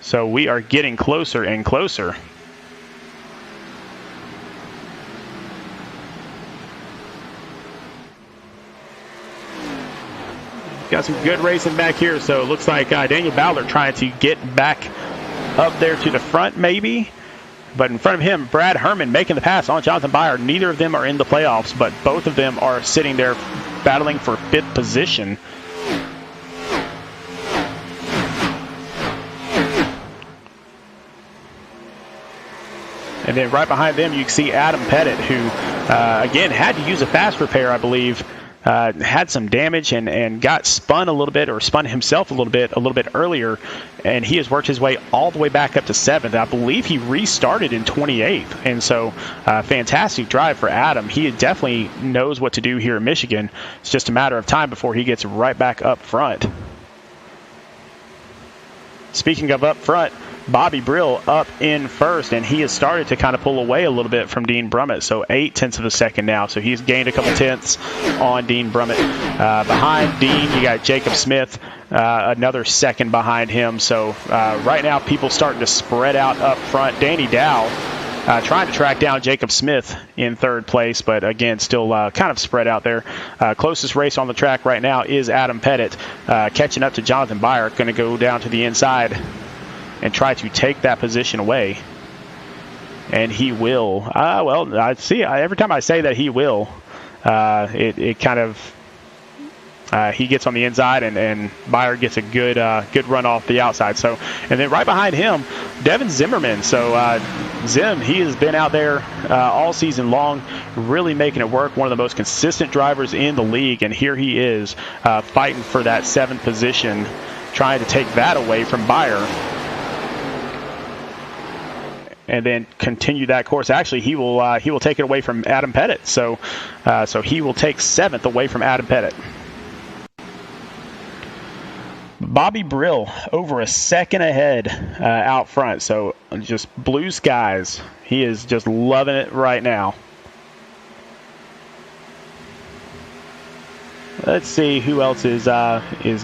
So we are getting closer and closer. Got some good racing back here. So it looks like Daniel Bowler trying to get back up there to the front maybe. But in front of him, Brad Herman making the pass on Jonathan Byer. Neither of them are in the playoffs, but both of them are sitting there battling for 5th position. And then right behind them, you can see Adam Pettit, who, again, had to use a fast repair, I believe. Had some damage and got spun a little bit, or spun himself a little bit earlier, and he has worked his way all the way back up to 7th. I believe he restarted in 28th, and so fantastic drive for Adam. He definitely knows what to do here in Michigan. It's just a matter of time before he gets right back up front. Speaking of up front, Bobby Brill up in first, and he has started to kind of pull away a little bit from Dean Brummett. So 8/10 of a second now. So he's gained a couple tenths on Dean Brummett. Behind Dean, you got Jacob Smith, another second behind him. So right now, people starting to spread out up front. Danny Dow trying to track down Jacob Smith in 3rd place, but again, still kind of spread out there. Closest race on the track right now is Adam Pettit, catching up to Jonathan Byer. Going to go down to the inside and try to take that position away. And he will. Well, I see. Every time I say that he will, it kind of he gets on the inside, and Byer gets a good run off the outside. So, and then right behind him, Devin Zimmerman. So Zim, he has been out there all season long, really making it work. One of the most consistent drivers in the league, and here he is fighting for that 7th position, trying to take that away from Byer. And then continue that course. Actually, he will take it away from Adam Pettit. So he will take 7th away from Adam Pettit. Bobby Brill over a second ahead out front. So just blue skies. He is just loving it right now. Let's see who else is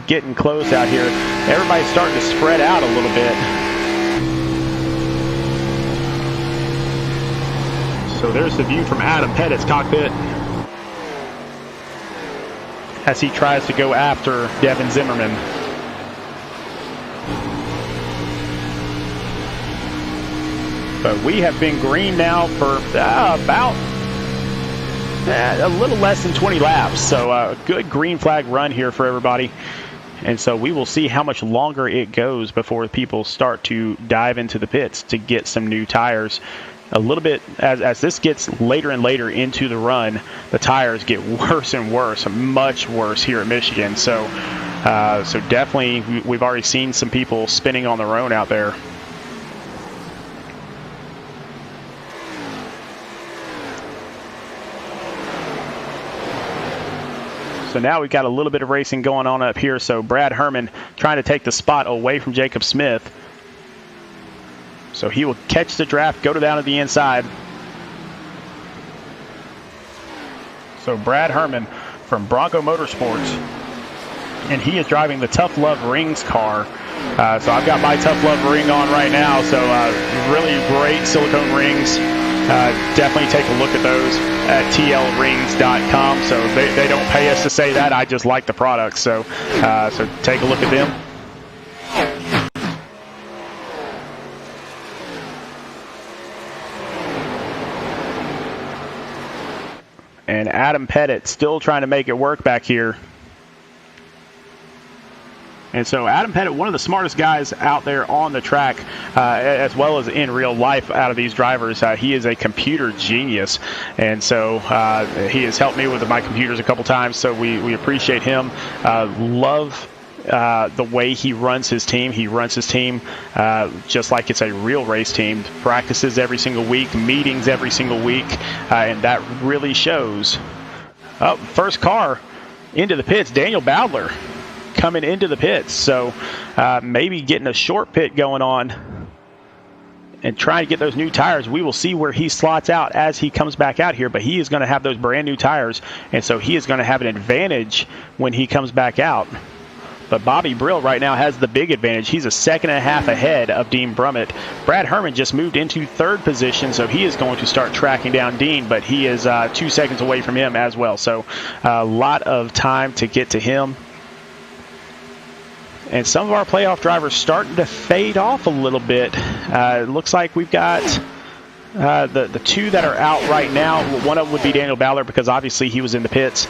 getting close out here. Everybody's starting to spread out a little bit. So there's the view from Adam Pettit's cockpit as he tries to go after Devin Zimmerman. But we have been green now for about a little less than 20 laps. So a good green flag run here for everybody. And so we will see how much longer it goes before people start to dive into the pits to get some new tires. A little bit, as this gets later and later into the run, the tires get worse and worse, much worse here at Michigan. So definitely we've already seen some people spinning on their own out there. So now we've got a little bit of racing going on up here. So Brad Herman trying to take the spot away from Jacob Smith. So he will catch the draft, go down to the inside. So Brad Herman from Bronco Motorsports, and he is driving the Tough Love Rings car. So I've got my Tough Love ring on right now. So really great silicone rings. definitely take a look at those at tlrings.com. So they don't pay us to say that. I just like the product. So take a look at them. And Adam Pettit still trying to make it work back here. And so Adam Pettit, one of the smartest guys out there on the track, as well as in real life out of these drivers. He is a computer genius. And so he has helped me with my computers a couple times, so we appreciate him. Love the way he runs his team. He runs his team just like it's a real race team. Practices every single week, meetings every single week, and that really shows. First car into the pits, Daniel Bowdler coming into the pits. So maybe getting a short pit going on and trying to get those new tires. We will see where he slots out as he comes back out here, but he is going to have those brand new tires, and so he is going to have an advantage when he comes back out. But Bobby Brill right now has the big advantage. He's a second and a half ahead of Dean Brummett. Brad Herman just moved into third position, so he is going to start tracking down Dean, but he is 2 seconds away from him as well. So a lot of time to get to him. And some of our playoff drivers starting to fade off a little bit. It looks like we've got the two that are out right now. One of them would be Daniel Bowdler because obviously he was in the pits.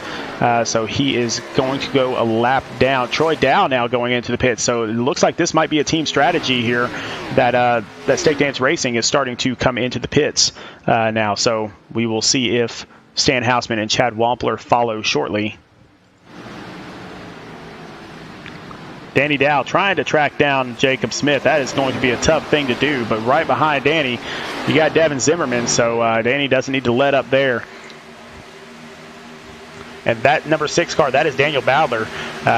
So he is going to go a lap down. Troy Dow now going into the pits. So it looks like this might be a team strategy here that Stake Dance Racing is starting to come into the pits now. So we will see if Stan Hausman and Chad Wampler follow shortly. Danny Dow trying to track down Jacob Smith. That is going to be a tough thing to do. But right behind Danny, you got Devin Zimmerman. So Danny doesn't need to let up there. And that number 6 car, that is Daniel Bowdler.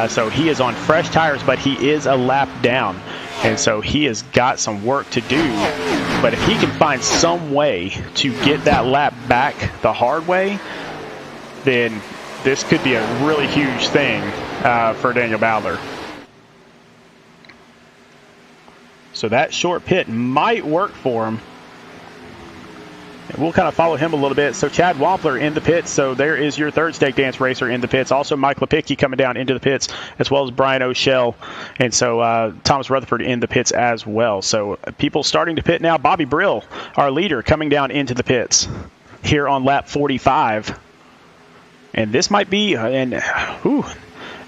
So he is on fresh tires, but he is a lap down. And so he has got some work to do. But if he can find some way to get that lap back the hard way, then this could be a really huge thing for Daniel Bowdler. So that short pit might work for him. And we'll kind of follow him a little bit. So Chad Wampler in the pits. So there is your third Stake Dance racer in the pits. Also Mike Lepicki coming down into the pits, as well as Brian O'Shell. And so Thomas Rutherford in the pits as well. So people starting to pit now. Bobby Brill, our leader, coming down into the pits here on lap 45. And this might be a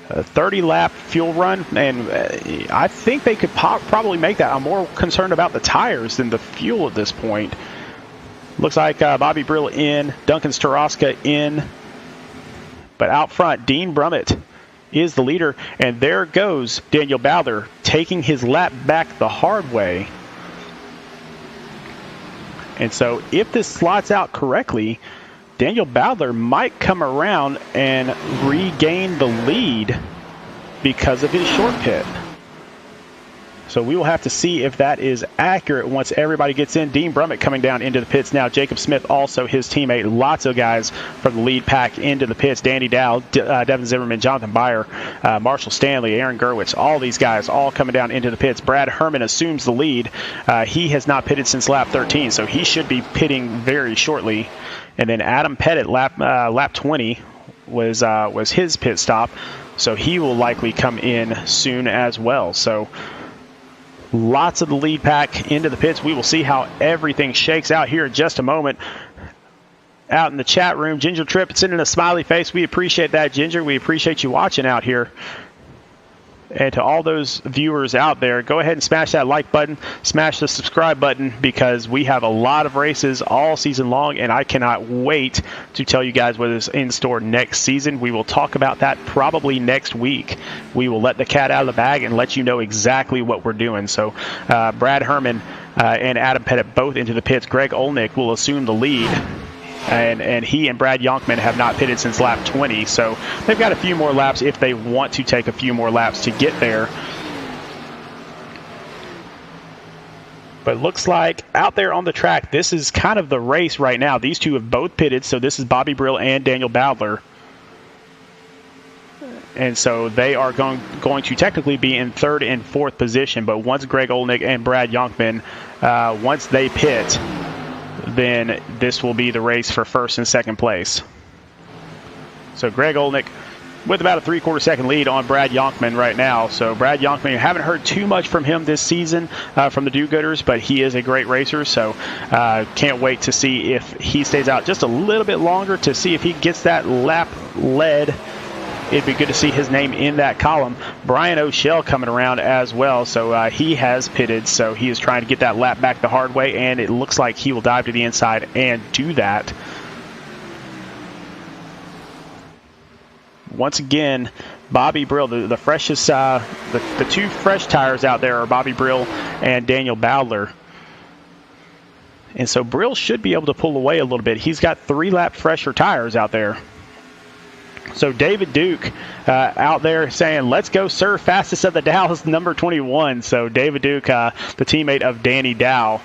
30-lap fuel run, and I think they could probably make that. I'm more concerned about the tires than the fuel at this point. Looks like Bobby Brill in, Duncan Staroska in, but out front, Dean Brummett is the leader, and there goes Daniel Bowdler taking his lap back the hard way. And so if this slots out correctly, Daniel Bowdler might come around and regain the lead because of his short pit. So we will have to see if that is accurate once everybody gets in. Dean Brummett coming down into the pits now. Jacob Smith, also his teammate. Lots of guys from the lead pack into the pits. Danny Dow, Devin Zimmerman, Jonathan Byer, Marshall Stanley, Aaron Gerwitz. All these guys all coming down into the pits. Brad Herman assumes the lead. He has not pitted since lap 13, so he should be pitting very shortly. And then Adam Pettit, lap 20 was his pit stop, so he will likely come in soon as well. So lots of the lead pack into the pits. We will see how everything shakes out here in just a moment. Out in the chat room, Ginger Tripp sending a smiley face. We appreciate that, Ginger. We appreciate you watching out here. And to all those viewers out there, go ahead and smash that like button, smash the subscribe button, because we have a lot of races all season long, and I cannot wait to tell you guys what is in store next season. We will talk about that probably next week. We will let the cat out of the bag and let you know exactly what we're doing. So Brad Herman and Adam Pettit both into the pits. Greg Olnick will assume the lead. And he and Brad Yonkman have not pitted since lap 20, so they've got a few more laps if they want to take a few more laps to get there. But it looks like out there on the track, this is kind of the race right now. These two have both pitted, so this is Bobby Brill and Daniel Bowdler. And so they are going to technically be in third and fourth position, but once Greg Olnick and Brad Yonkman, once they pit, then this will be the race for first and second place. So Greg Olnick with about a 3/4 second lead on Brad Yonkman right now. So Brad Yonkman, you haven't heard too much from him this season from the do-gooders, but he is a great racer. So can't wait to see if he stays out just a little bit longer to see if he gets that lap led. It'd be good to see his name in that column. Brian O'Shell coming around as well. So he has pitted. So he is trying to get that lap back the hard way, and it looks like he will dive to the inside and do that. Once again, Bobby Brill, the freshest, the two fresh tires out there are Bobby Brill and Daniel Bowdler. And so Brill should be able to pull away a little bit. He's got 3-lap fresher tires out there. So David Duke out there saying, let's go, sir, fastest of the Dows, number 21. So David Duke, the teammate of Danny Dow,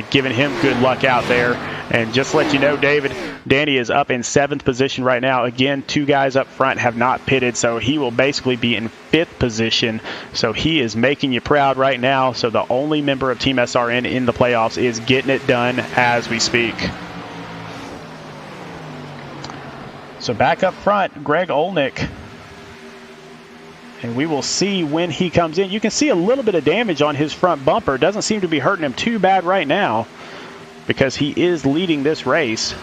giving him good luck out there. And just to let you know, David, Danny is up in 7th position right now. Again, 2 guys up front have not pitted, so he will basically be in 5th position. So he is making you proud right now. So the only member of Team SRN in the playoffs is getting it done as we speak. So back up front, Greg Olnick. And we will see when he comes in. You can see a little bit of damage on his front bumper. Doesn't seem to be hurting him too bad right now because he is leading this race.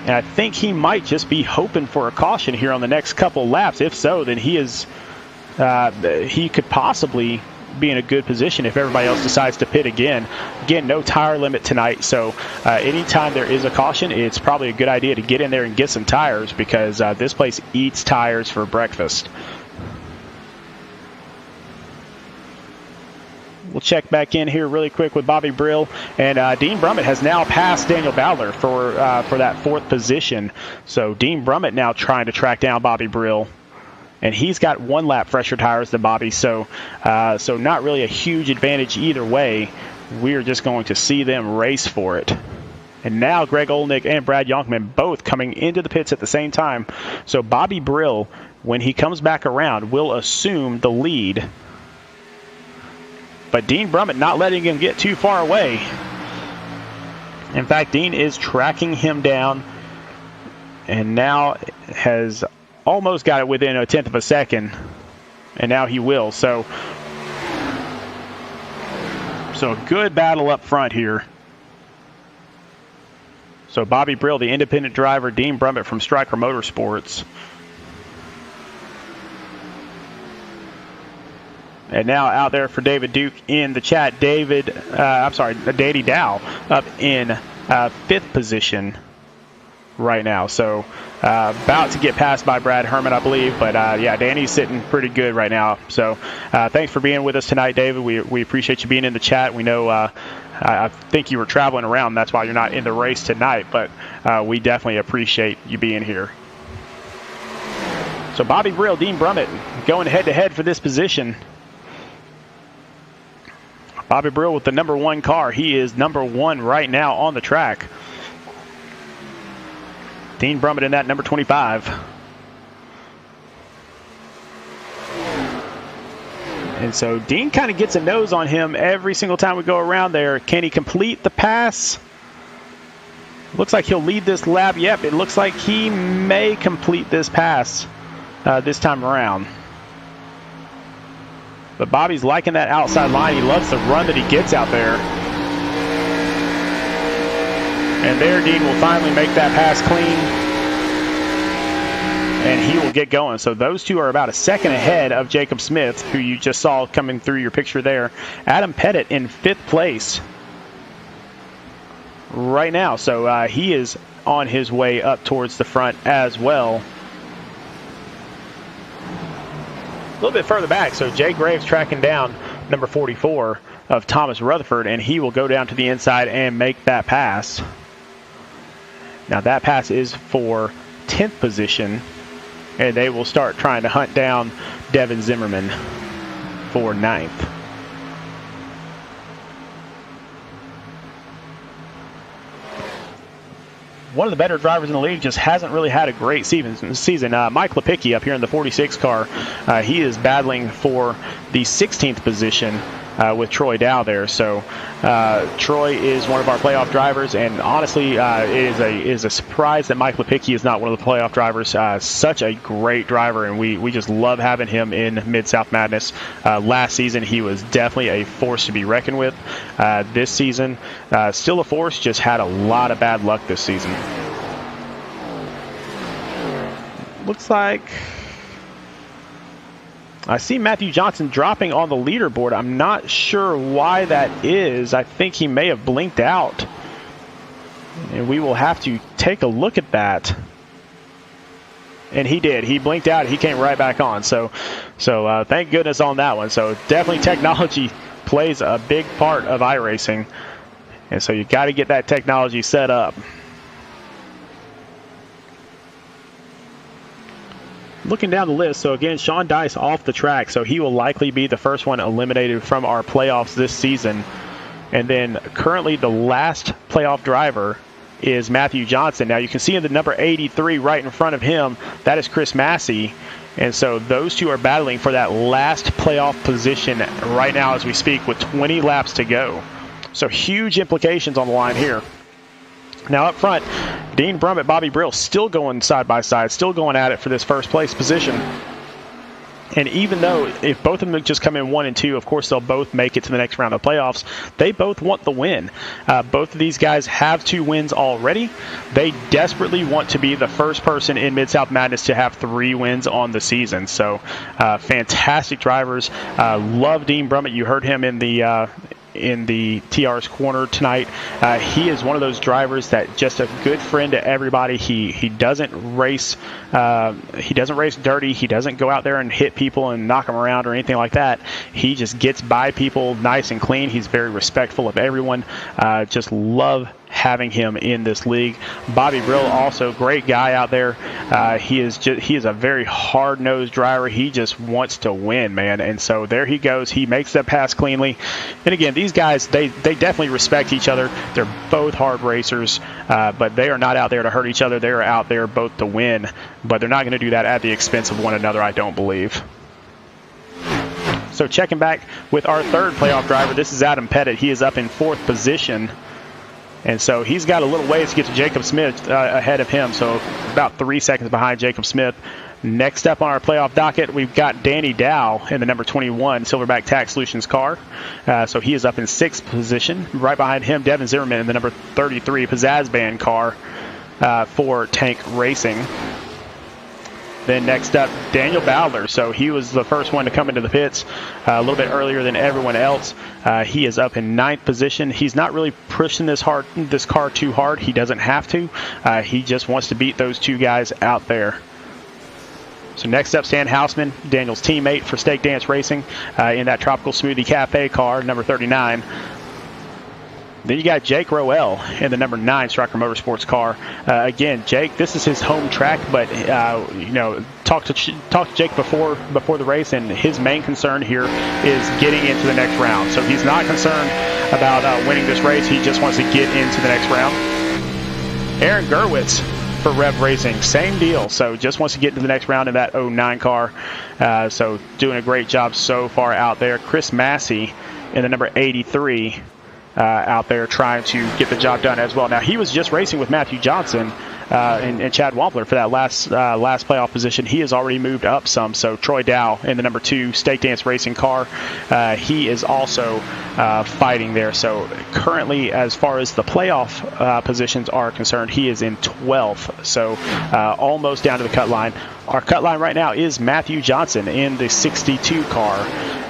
And I think he might just be hoping for a caution here on the next couple laps. If so, then he could possibly be in a good position if everybody else decides to pit again. Again, no tire limit tonight, so anytime there is a caution, it's probably a good idea to get in there and get some tires because this place eats tires for breakfast. We'll check back in here really quick with Bobby Brill, and Dean Brummett has now passed Daniel Bowdler for that 4th position. So Dean Brummett now trying to track down Bobby Brill. And he's got 1 lap fresher tires than Bobby, so not really a huge advantage either way. We're just going to see them race for it. And now Greg Olnick and Brad Yonkman both coming into the pits at the same time. So Bobby Brill, when he comes back around, will assume the lead. But Dean Brummett not letting him get too far away. In fact, Dean is tracking him down and now has almost got it within 1/10 of a second, and now he will. So a good battle up front here. So Bobby Brill, the independent driver, Dean Brummett from Stryker Motorsports. And now out there for David Duke in the chat, Danny Dow up in 5th position right now. So about to get passed by Brad Herman, I believe. But, yeah, Danny's sitting pretty good right now. So thanks for being with us tonight, David. We appreciate you being in the chat. We know I think you were traveling around. That's why you're not in the race tonight. But we definitely appreciate you being here. So Bobby Brill, Dean Brummett going head-to-head for this position. Bobby Brill with the number 1 car. He is number 1 right now on the track. Dean Brummett in that number 25. And so Dean kind of gets a nose on him every single time we go around there. Can he complete the pass? Looks like he'll lead this lap. Yep, it looks like he may complete this pass this time around. But Bobby's liking that outside line. He loves the run that he gets out there. And there, Dean will finally make that pass clean. And he will get going. So those two are about a second ahead of Jacob Smith, who you just saw coming through your picture there. Adam Pettit in 5th place right now. So he is on his way up towards the front as well. A little bit further back, so Jay Graves tracking down number 44 of Thomas Rutherford, and he will go down to the inside and make that pass. Now that pass is for 10th position, and they will start trying to hunt down Devin Zimmerman for 9th. One of the better drivers in the league just hasn't really had a great season. Mike Lepicki up here in the 46 car, he is battling for the 16th position. with Troy Dow there. So Troy is one of our playoff drivers, and honestly, it is a surprise that Mike Lepicki is not one of the playoff drivers. Such a great driver, and we just love having him in Mid-South Madness. Last season, he was definitely a force to be reckoned with. This season, still a force, just had a lot of bad luck this season. Looks like I see Matthew Johnson dropping on the leaderboard. I'm not sure why that is. I think he may have blinked out, and we will have to take a look at that. And he did. He blinked out. He came right back on. So thank goodness on that one. So definitely technology plays a big part of iRacing, and so you got to get that technology set up. Looking down the list, so again, Sean Dice off the track, so he will likely be the first one eliminated from our playoffs this season. And then currently the last playoff driver is Matthew Johnson. Now you can see in the number 83 right in front of him, that is Chris Massey. And so those two are battling for that last playoff position right now as we speak with 20 laps to go. So huge implications on the line here. Now up front, Dean Brummett, Bobby Brill still going side by side, still going at it for this first place position. And even though if both of them just come in 1 and 2, of course they'll both make it to the next round of playoffs, they both want the win. Both of these guys have 2 wins already. They desperately want to be the first person in Mid-South Madness to have 3 wins on the season. So fantastic drivers. Love Dean Brummett. You heard him in the TR's corner tonight. He is one of those drivers that just a good friend to everybody. He doesn't race dirty. He doesn't go out there and hit people and knock them around or anything like that. He just gets by people nice and clean. He's very respectful of everyone. Just love having him in this league. Bobby Brill, also great guy out there. He is a very hard-nosed driver. He just wants to win, man. And so there he goes. He makes that pass cleanly. And again, these guys, they definitely respect each other. They're both hard racers, but they are not out there to hurt each other. They are out there both to win, but they're not going to do that at the expense of one another, I don't believe. So checking back with our third playoff driver, this is Adam Pettit. He is up in 4th position. And so he's got a little ways to get to Jacob Smith ahead of him, so about 3 seconds behind Jacob Smith. Next up on our playoff docket, we've got Danny Dow in the number 21 Silverback Tax Solutions car. So he is up in 6th position. Right behind him, Devin Zimmerman in the number 33 Pizzazz Band car for Tank Racing. Then next up, Daniel Bowdler. So he was the first one to come into the pits a little bit earlier than everyone else. He is up in 9th position. He's not really pushing this car too hard. He doesn't have to. He just wants to beat those 2 guys out there. So next up, Stan Hausman, Daniel's teammate for Steak Dance Racing in that Tropical Smoothie Cafe car, number 39. Then you got Jake Roel in the number 9 Striker Motorsports car. Again, Jake, this is his home track, but talked to Jake before the race, and his main concern here is getting into the next round. So he's not concerned about winning this race. He just wants to get into the next round. Aaron Gerwitz for Rev Racing, same deal. So just wants to get into the next round in that 09 car. So doing a great job so far out there. Chris Massey in the number 83. Out there trying to get the job done as well. Now, he was just racing with Matthew Johnson and Chad Wampler for that last playoff position. He has already moved up some. So Troy Dow in the number 2 Steak Dance Racing car, he is also fighting there. So currently, as far as the playoff positions are concerned, he is in 12th. So almost down to the cut line. Our cut line right now is Matthew Johnson in the 62 car.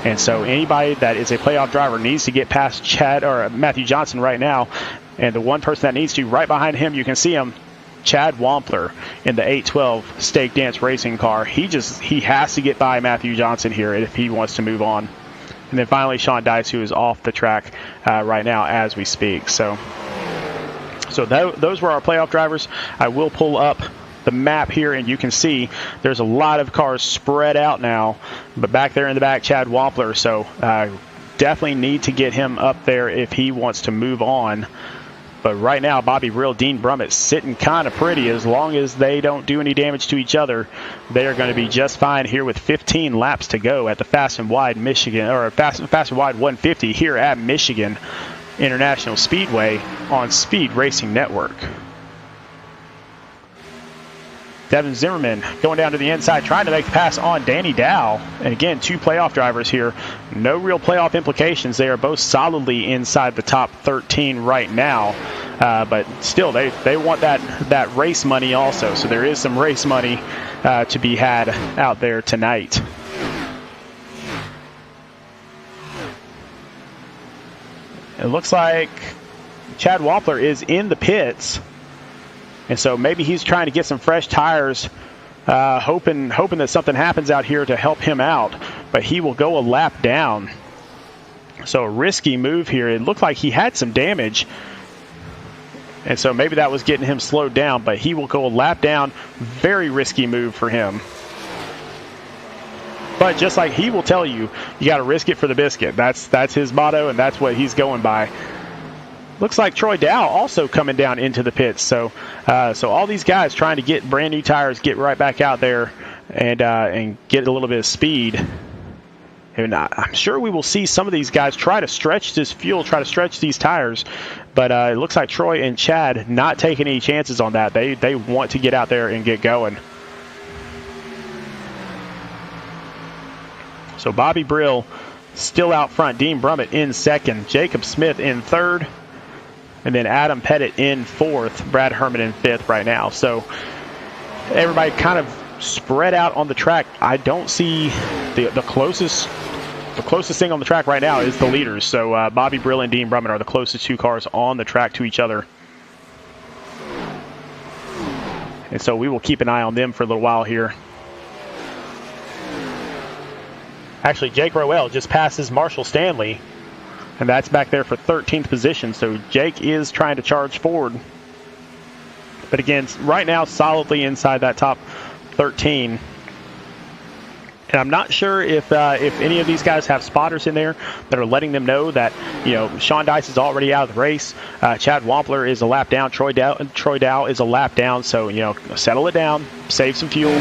And so anybody that is a playoff driver needs to get past Chad or Matthew Johnson right now. And the one person that needs to, right behind him, you can see him, Chad Wampler in the 812 Steak Dance Racing car. He has to get by Matthew Johnson here if he wants to move on. And then finally, Sean Dice, who is off the track right now as we speak. So those were our playoff drivers. I will pull up the map here, and you can see there's a lot of cars spread out now, but back there in the back, Chad Wampler. So definitely need to get him up there if he wants to move on But right now, Bobby Brill, Dean Brummett sitting kind of pretty. As long as they don't do any damage to each other, they are going to be just fine here with 15 laps to go at the Fast and Wide Michigan, or Fast and Wide 150 here at Michigan International Speedway on Speed Racing Network. Devin Zimmerman going down to the inside, trying to make the pass on Danny Dow. And again, 2 playoff drivers here. No real playoff implications. They are both solidly inside the top 13 right now. But still, they want that race money also. So there is some race money to be had out there tonight. It looks like Chad Wampler is in the pits. And so maybe he's trying to get some fresh tires, hoping that something happens out here to help him out. But he will go a lap down. So a risky move here. It looked like he had some damage. And so maybe that was getting him slowed down. But he will go a lap down. Very risky move for him. But just like he will tell you, you got to risk it for the biscuit. That's his motto, and that's what he's going by. Looks like Troy Dow also coming down into the pits. So all these guys trying to get brand new tires, get right back out there, and get a little bit of speed. And I'm sure we will see some of these guys try to stretch this fuel, try to stretch these tires. But it looks like Troy and Chad not taking any chances on that. They want to get out there and get going. So Bobby Brill still out front. Dean Brummett in second. Jacob Smith in third. And then Adam Pettit in fourth. Brad Herman in fifth right now. So everybody kind of spread out on the track. I don't see the closest thing on the track right now is the leaders. So Bobby Brill and Dean Brummett are the closest 2 cars on the track to each other. And so we will keep an eye on them for a little while here. Actually, Jake Rowell just passes Marshall Stanley. And that's back there for 13th position. So Jake is trying to charge forward. But again, right now, solidly inside that top 13. And I'm not sure if any of these guys have spotters in there that are letting them know that, Sean Dice is already out of the race. Chad Wampler is a lap down. Troy Dow is a lap down. So, settle it down, save some fuel,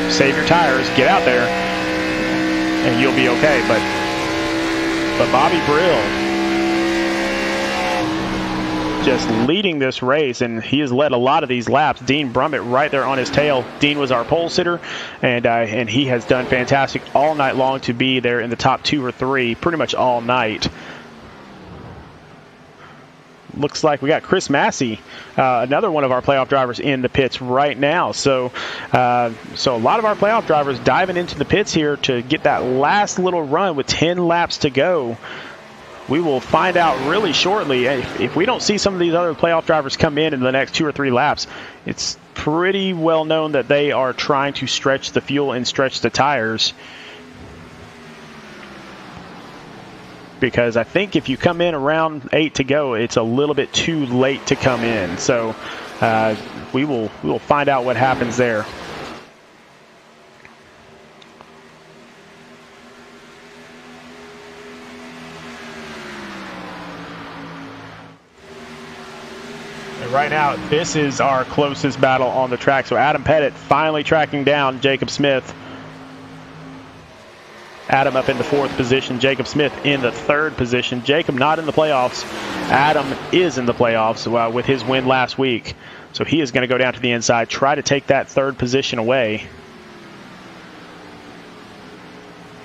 save your tires, get out there, and you'll be okay. But Bobby Brill just leading this race, and he has led a lot of these laps. Dean Brummett right there on his tail. Dean was our pole sitter, and he has done fantastic all night long to be there in the top 2 or 3 pretty much all night. Looks like we got Chris Massey, another one of our playoff drivers, in the pits right now. So a lot of our playoff drivers diving into the pits here to get that last little run with 10 laps to go. We will find out really shortly. If we don't see some of these other playoff drivers come in the next 2 or 3 laps, it's pretty well known that they are trying to stretch the fuel and stretch the tires. Because I think if you come in around 8 to go, it's a little bit too late to come in. So we will find out what happens there. Right now, this is our closest battle on the track. So Adam Pettit finally tracking down Jacob Smith. Adam up in the 4th position. Jacob Smith in the 3rd position. Jacob not in the playoffs. Adam is in the playoffs with his win last week. So he is going to go down to the inside, try to take that 3rd position away.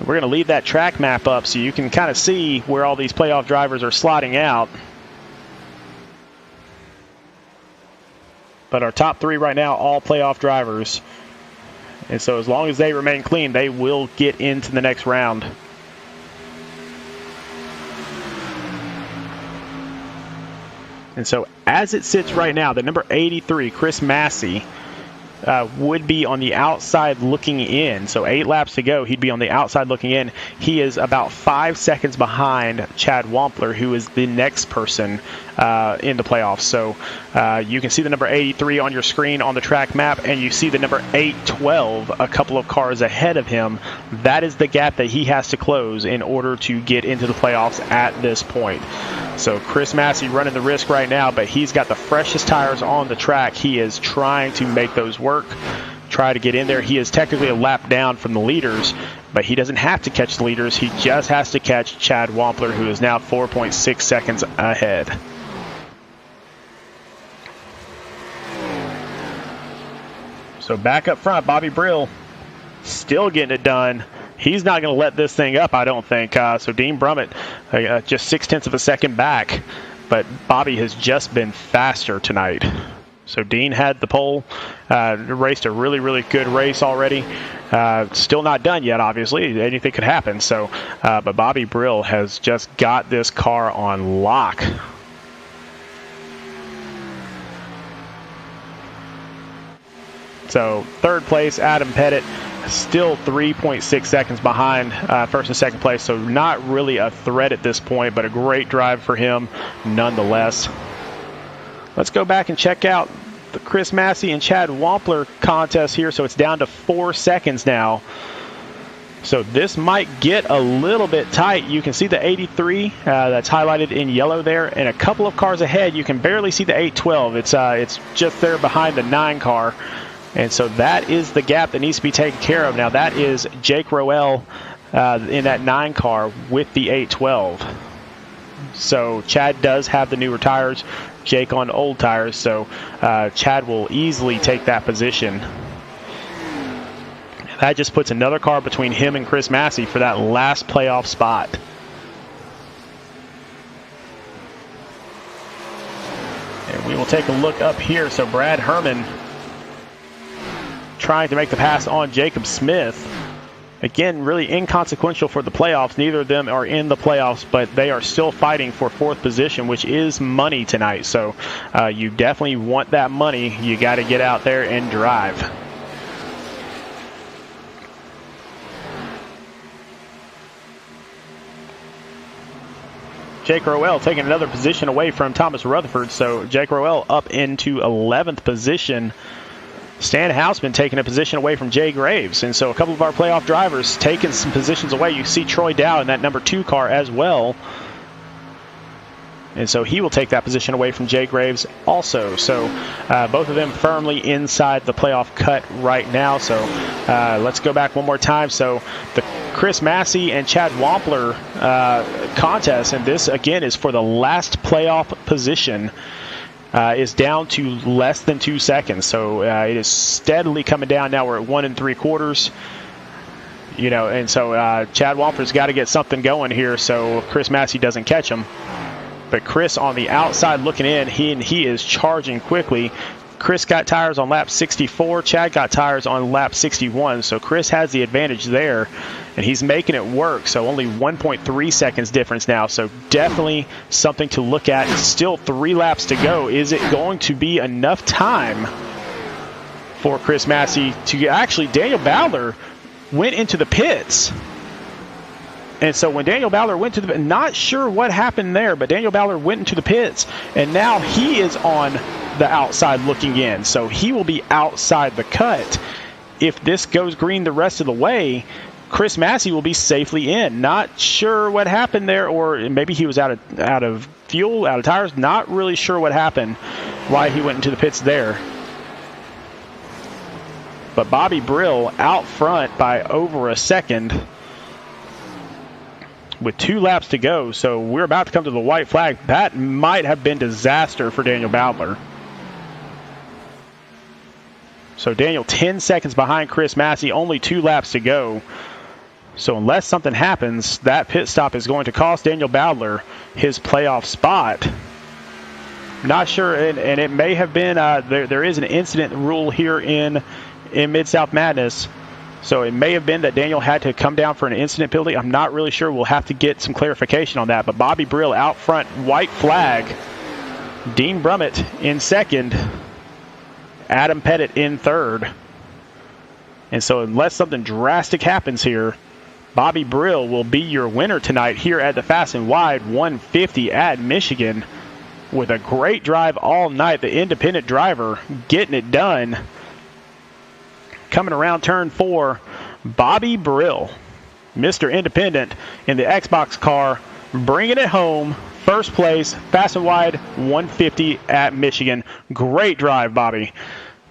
We're going to leave that track map up so you can kind of see where all these playoff drivers are slotting out. But our top 3 right now, all playoff drivers. And so as long as they remain clean, they will get into the next round. And so as it sits right now, the number 83, Chris Massey, would be on the outside looking in. So 8 laps to go, he'd be on the outside looking in. He is about 5 seconds behind Chad Wampler, who is the next person in the playoffs. So you can see the number 83 on your screen on the track map, and you see the number 812 a couple of cars ahead of him. That is the gap that he has to close in order to get into the playoffs at this point. So Chris Massey running the risk right now, but he's got the freshest tires on the track. He is trying to make those work, try to get in there. He is technically a lap down from the leaders, but he doesn't have to catch the leaders. He just has to catch Chad Wampler, who is now 4.6 seconds ahead. So back up front, Bobby Brill still getting it done. He's not going to let this thing up, I don't think. So Dean Brummett just 0.6 of a second back, but Bobby has just been faster tonight. So Dean had the pole, raced a really, really good race already. Still not done yet, obviously. Anything could happen. So, but Bobby Brill has just got this car on lock. So third place, Adam Pettit, still 3.6 seconds behind first and second place. So not really a threat at this point, but a great drive for him nonetheless. Let's go back and check out the Chris Massey and Chad Wampler contest here. So it's down to 4 seconds now. So this might get a little bit tight. You can see the 83 that's highlighted in yellow there, and a couple of cars ahead. You can barely see the 812. It's just there behind the 9 car. And so that is the gap that needs to be taken care of. Now that is Jake Rowell in that 9 car with the 812. So Chad does have the newer tires, Jake on old tires. So Chad will easily take that position. That just puts another car between him and Chris Massey for that last playoff spot. And we will take a look up here. So Brad Herman trying to make the pass on Jacob Smith. Again, really inconsequential for the playoffs. Neither of them are in the playoffs, but they are still fighting for 4th position, which is money tonight. So you definitely want that money. You got to get out there and drive. Jake Rowell taking another position away from Thomas Rutherford. So Jake Rowell up into 11th position. Stan Hausman taking a position away from Jay Graves. And so a couple of our playoff drivers taking some positions away. You see Troy Dow in that number 2 car as well. And so he will take that position away from Jay Graves also. So both of them firmly inside the playoff cut right now. So let's go back one more time. So the Chris Massey and Chad Wampler contest, and this again is for the last playoff position, is down to less than 2 seconds. So it is steadily coming down. Now we're at 1 3/4. You know, and so Chad Wampler's got to get something going here so Chris Massey doesn't catch him. But Chris on the outside looking in, he is charging quickly. Chris got tires on lap 64. Chad got tires on lap 61. So Chris has the advantage there, and he's making it work. So only 1.3 seconds difference now. So definitely something to look at. Still 3 laps to go. Is it going to be enough time for Chris Massey to actually? Daniel Bowler went into the pits. And so when Daniel Bowler went to the pits, not sure what happened there, but Daniel Bowler went into the pits, and now he is on the outside looking in. So he will be outside the cut. If this goes green the rest of the way, Chris Massey will be safely in. Not sure what happened there, or maybe he was out of fuel, out of tires. Not really sure what happened, why he went into the pits there. But Bobby Brill out front by over a second with 2 laps to go. So we're about to come to the white flag. That might have been disaster for Daniel Bowler. So Daniel 10 seconds behind Chris Massey, only 2 laps to go. So unless something happens, that pit stop is going to cost Daniel Bowler his playoff spot. Not sure, and it may have been, there is an incident rule here in Mid-South Madness. So it may have been that Daniel had to come down for an incident penalty. I'm not really sure. We'll have to get some clarification on that. But Bobby Brill out front, white flag. Dean Brummett in second. Adam Pettit in third. And so unless something drastic happens here, Bobby Brill will be your winner tonight here at the Fast and Wide 150 at Michigan with a great drive all night. The independent driver getting it done. Coming around turn 4, Bobby Brill, Mr. Independent in the Xbox car, bringing it home. First place, Fast and Wide 150 at Michigan. Great drive, Bobby.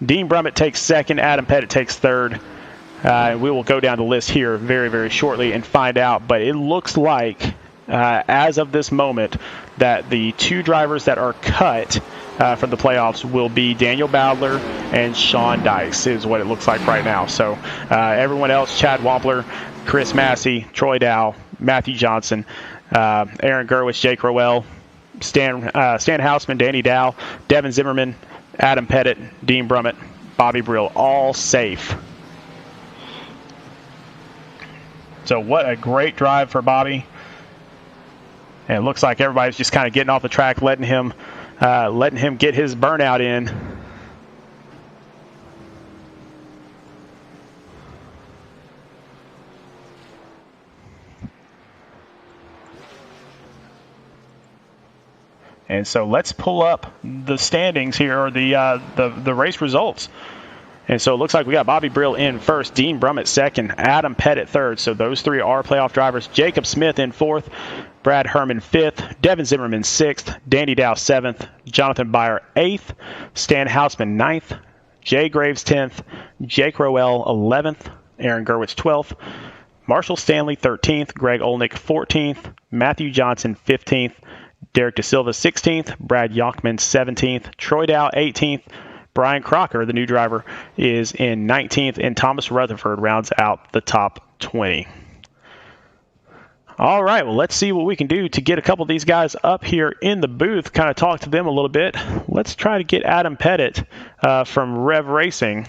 Dean Brummett takes second. Adam Pettit takes third. We will go down the list here very, very shortly and find out. But it looks like, as of this moment, that the two drivers that are cut from the playoffs will be Daniel Bowdler and Sean Dice, is what it looks like right now. So everyone else, Chad Wampler, Chris Massey, Troy Dow, Matthew Johnson, Aaron Gerwich, Jake Rowell, Stan Hausman, Danny Dow, Devin Zimmerman, Adam Pettit, Dean Brummett, Bobby Brill, all safe. So what a great drive for Bobby. And it looks like everybody's just kind of getting off the track, letting him get his burnout in. And so let's pull up the standings here, or the race results. And so it looks like we got Bobby Brill in first, Dean Brummett second, Adam Pettit third. So those three are playoff drivers. Jacob Smith in fourth, Brad Herman fifth, Devin Zimmerman sixth, Danny Dow seventh, Jonathan Byer eighth, Stan Hausman ninth, Jay Graves 10th, Jake Rowell 11th, Aaron Gerwitz 12th, Marshall Stanley 13th, Greg Olnick 14th, Matthew Johnson 15th, Derek DeSilva 16th, Brad Yockman 17th, Troy Dow 18th, Brian Crocker, the new driver, is in 19th, and Thomas Rutherford rounds out the top 20. All right, well, let's see what we can do to get a couple of these guys up here in the booth, kind of talk to them a little bit. Let's try to get Adam Pettit from Rev Racing.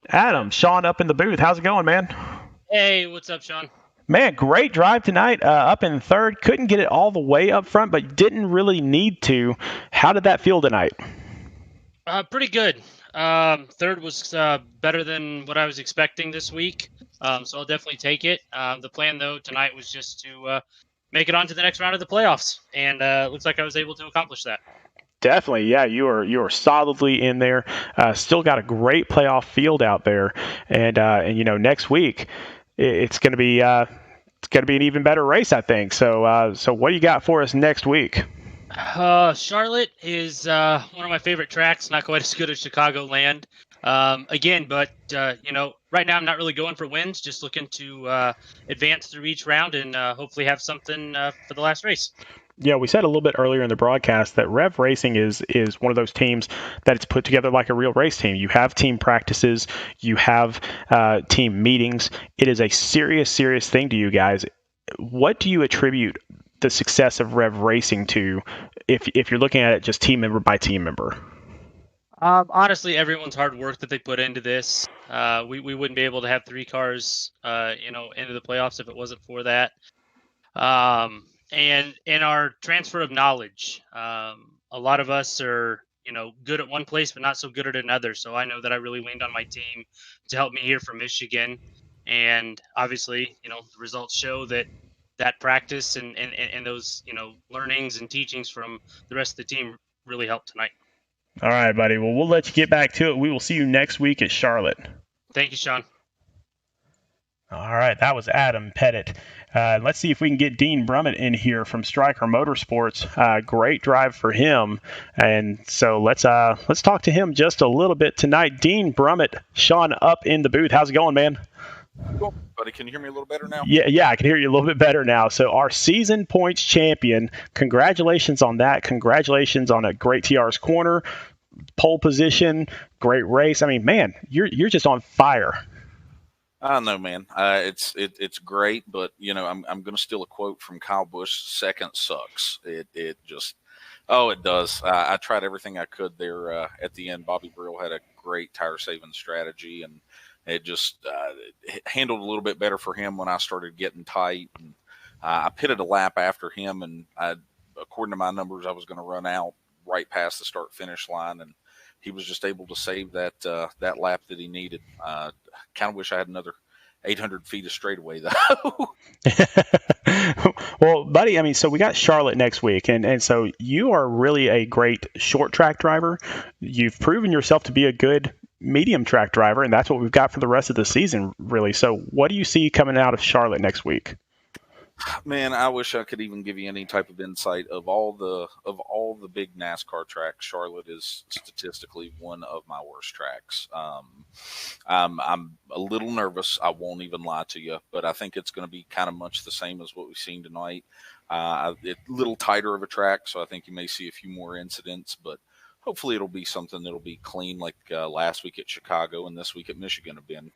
Adam, Sean up in the booth. How's it going, man? Hey, what's up, Sean? Man, great drive tonight, up in third. Couldn't get it all the way up front, but didn't really need to. How did that feel tonight? Pretty good. Third was better than what I was expecting this week, so I'll definitely take it. The plan, though, tonight was just to make it on to the next round of the playoffs, and it looks like I was able to accomplish that. Definitely, yeah. You are solidly in there. Still got a great playoff field out there, and you know, next week it's going to be an even better race, I think. So what do you got for us next week? Charlotte is one of my favorite tracks. Not quite as good as Chicagoland. Again, but you know, right now I'm not really going for wins. Just looking to advance through each round and hopefully have something for the last race. Yeah, we said a little bit earlier in the broadcast that Rev Racing is one of those teams that it's put together like a real race team. You have team practices, you have team meetings. It is a serious, serious thing to you guys. What do you attribute the success of Rev Racing to, if you're looking at it just team member by team member? Honestly, everyone's hard work that they put into this. We wouldn't be able to have 3 cars, into the playoffs if it wasn't for that. And in our transfer of knowledge, a lot of us are, good at one place, but not so good at another. So I know that I really leaned on my team to help me here from Michigan. And obviously, the results show that practice and those, learnings and teachings from the rest of the team really helped tonight. All right, buddy. Well, we'll let you get back to it. We will see you next week at Charlotte. Thank you, Sean. All right, that was Adam Pettit. Let's see if we can get Dean Brummett in here from Stryker Motorsports. Great drive for him, and so let's talk to him just a little bit tonight. Dean Brummett, Sean up in the booth. How's it going, man? Cool, buddy. Can you hear me a little better now? Yeah, I can hear you a little bit better now. So our season points champion, congratulations on that. Congratulations on a great TR's corner, pole position, great race. I mean, man, you're just on fire. I don't know, man. It's great, but I'm going to steal a quote from Kyle Busch. Second sucks. It just it does. I tried everything I could there at the end. Bobby Brill had a great tire saving strategy, and it just handled a little bit better for him when I started getting tight. And I pitted a lap after him, and I according to my numbers, I was going to run out right past the start finish line, and he was just able to save that lap that he needed. Kind of wish I had another 800 feet of straightaway though. Well, buddy, I mean, so we got Charlotte next week, and so you are really a great short track driver. You've proven yourself to be a good medium track driver, and that's what we've got for the rest of the season, really. So what do you see coming out of Charlotte next week? Man, I wish I could even give you any type of insight of all the big NASCAR tracks. Charlotte is statistically one of my worst tracks. I'm a little nervous. I won't even lie to you, but I think it's going to be kind of much the same as what we've seen tonight. It's a little tighter of a track, so I think you may see a few more incidents, but hopefully it'll be something that'll be clean like last week at Chicago and this week at Michigan have been.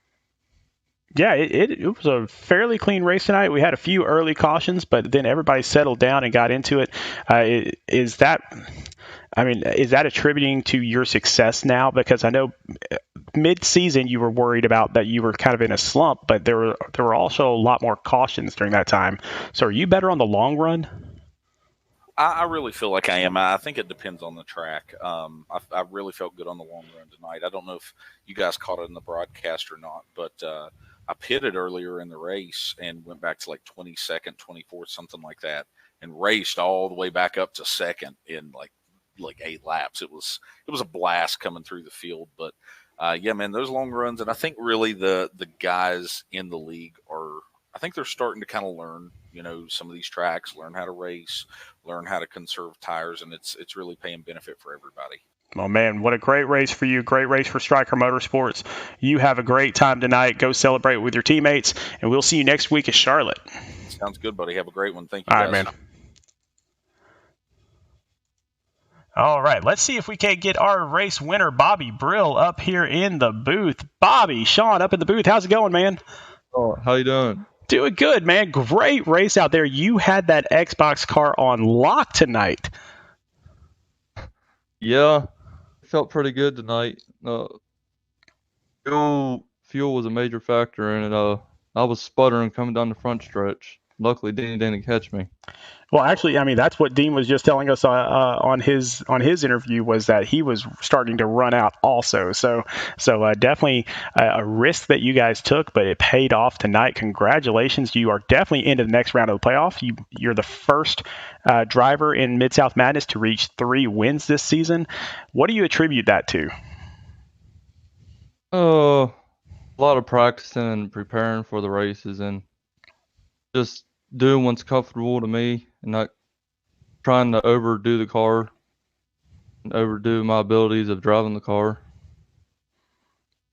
Yeah, it was a fairly clean race tonight. We had a few early cautions, but then everybody settled down and got into it. Is that attributing to your success now? Because I know mid-season you were worried about that you were kind of in a slump, but there were also a lot more cautions during that time. So are you better on the long run? I really feel like I am. I think it depends on the track. I really felt good on the long run tonight. I don't know if you guys caught it in the broadcast or not, but I pitted earlier in the race and went back to like 22nd, 24th, something like that, and raced all the way back up to second in like 8 laps. It was a blast coming through the field. But yeah, man, those long runs, and I think really the guys in the league I think they're starting to kind of learn, some of these tracks, learn how to race, learn how to conserve tires, and it's really paying benefit for everybody. Oh, man, what a great race for you. Great race for Stryker Motorsports. You have a great time tonight. Go celebrate with your teammates, and we'll see you next week at Charlotte. Sounds good, buddy. Have a great one. Thank you, All guys. right, man. All right, let's see if we can't get our race winner, Bobby Brill, up here in the booth. Bobby, Sean, up in the booth. How's it going, man? Oh, how you doing? Doing good, man. Great race out there. You had that Xbox car on lock tonight. Yeah, it felt pretty good tonight. Fuel was a major factor in it. I was sputtering coming down the front stretch. Luckily, Dean didn't catch me. Well, actually, I mean, that's what Dean was just telling us on his interview, was that he was starting to run out also. So definitely a risk that you guys took, but it paid off tonight. Congratulations. You are definitely into the next round of the playoff. You're the first driver in Mid-South Madness to reach 3 wins this season. What do you attribute that to? A lot of practicing and preparing for the races and just doing what's comfortable to me and not trying to overdo the car and overdo my abilities of driving the car.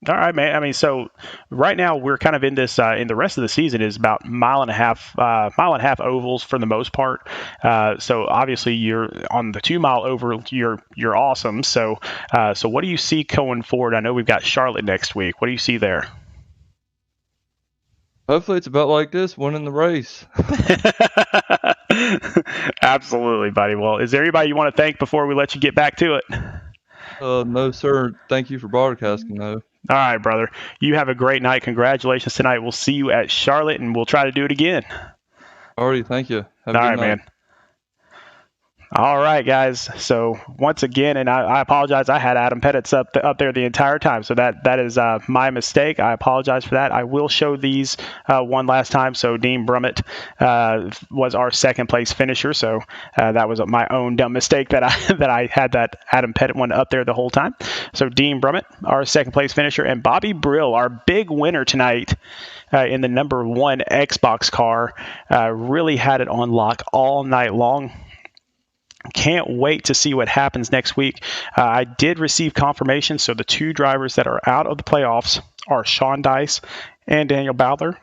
All right, man. I mean, so right now we're kind of in this. In the rest of the season is about mile and a half ovals for the most part. So obviously you're on the 2 mile oval. You're awesome. So what do you see going forward? I know we've got Charlotte next week. What do you see there? Hopefully it's about like this, winning the race. Absolutely, buddy. Well, is there anybody you want to thank before we let you get back to it? No, sir. Thank you for broadcasting, though. All right, brother. You have a great night. Congratulations tonight. We'll see you at Charlotte, and we'll try to do it again. Alrighty, thank you. Have a All good right, night. man. All right, guys. So once again, and I apologize, I had Adam Pettitz up there the entire time, so that is my mistake. I apologize for that. I will show these one last time. So Dean Brummett was our second place finisher, so that was my own dumb mistake that I had that Adam Pettit one up there the whole time. So Dean Brummett, our second place finisher, and Bobby Brill, our big winner tonight. In the number 1 Xbox car, really had it on lock all night long. Can't wait to see what happens next week. I did receive confirmation, so the 2 drivers that are out of the playoffs are Sean Dice and Daniel Bowler.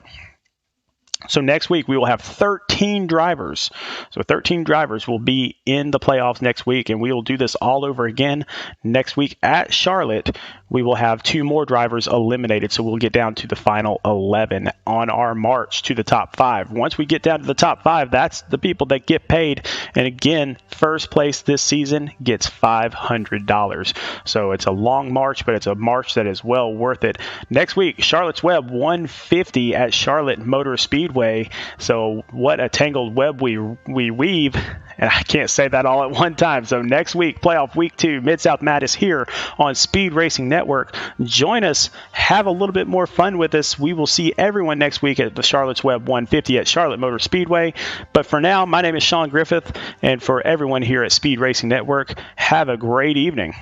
So next week we will have 13 drivers. So 13 drivers will be in the playoffs next week, and we will do this all over again next week at Charlotte. We will have 2 more drivers eliminated, so we'll get down to the final 11 on our march to the top 5. Once we get down to the top 5, that's the people that get paid. And again, first place this season gets $500. So it's a long march, but it's a march that is well worth it. Next week, Charlotte's Web 150 at Charlotte Motor Speedway. Speedway. So what a tangled web we weave. And I can't say that all at one time. So next week, playoff week 2, Mid-South Madness here on Speed Racing Network. Join us. Have a little bit more fun with us. We will see everyone next week at the Charlotte's Web 150 at Charlotte Motor Speedway. But for now, my name is Sean Griffith. And for everyone here at Speed Racing Network, have a great evening.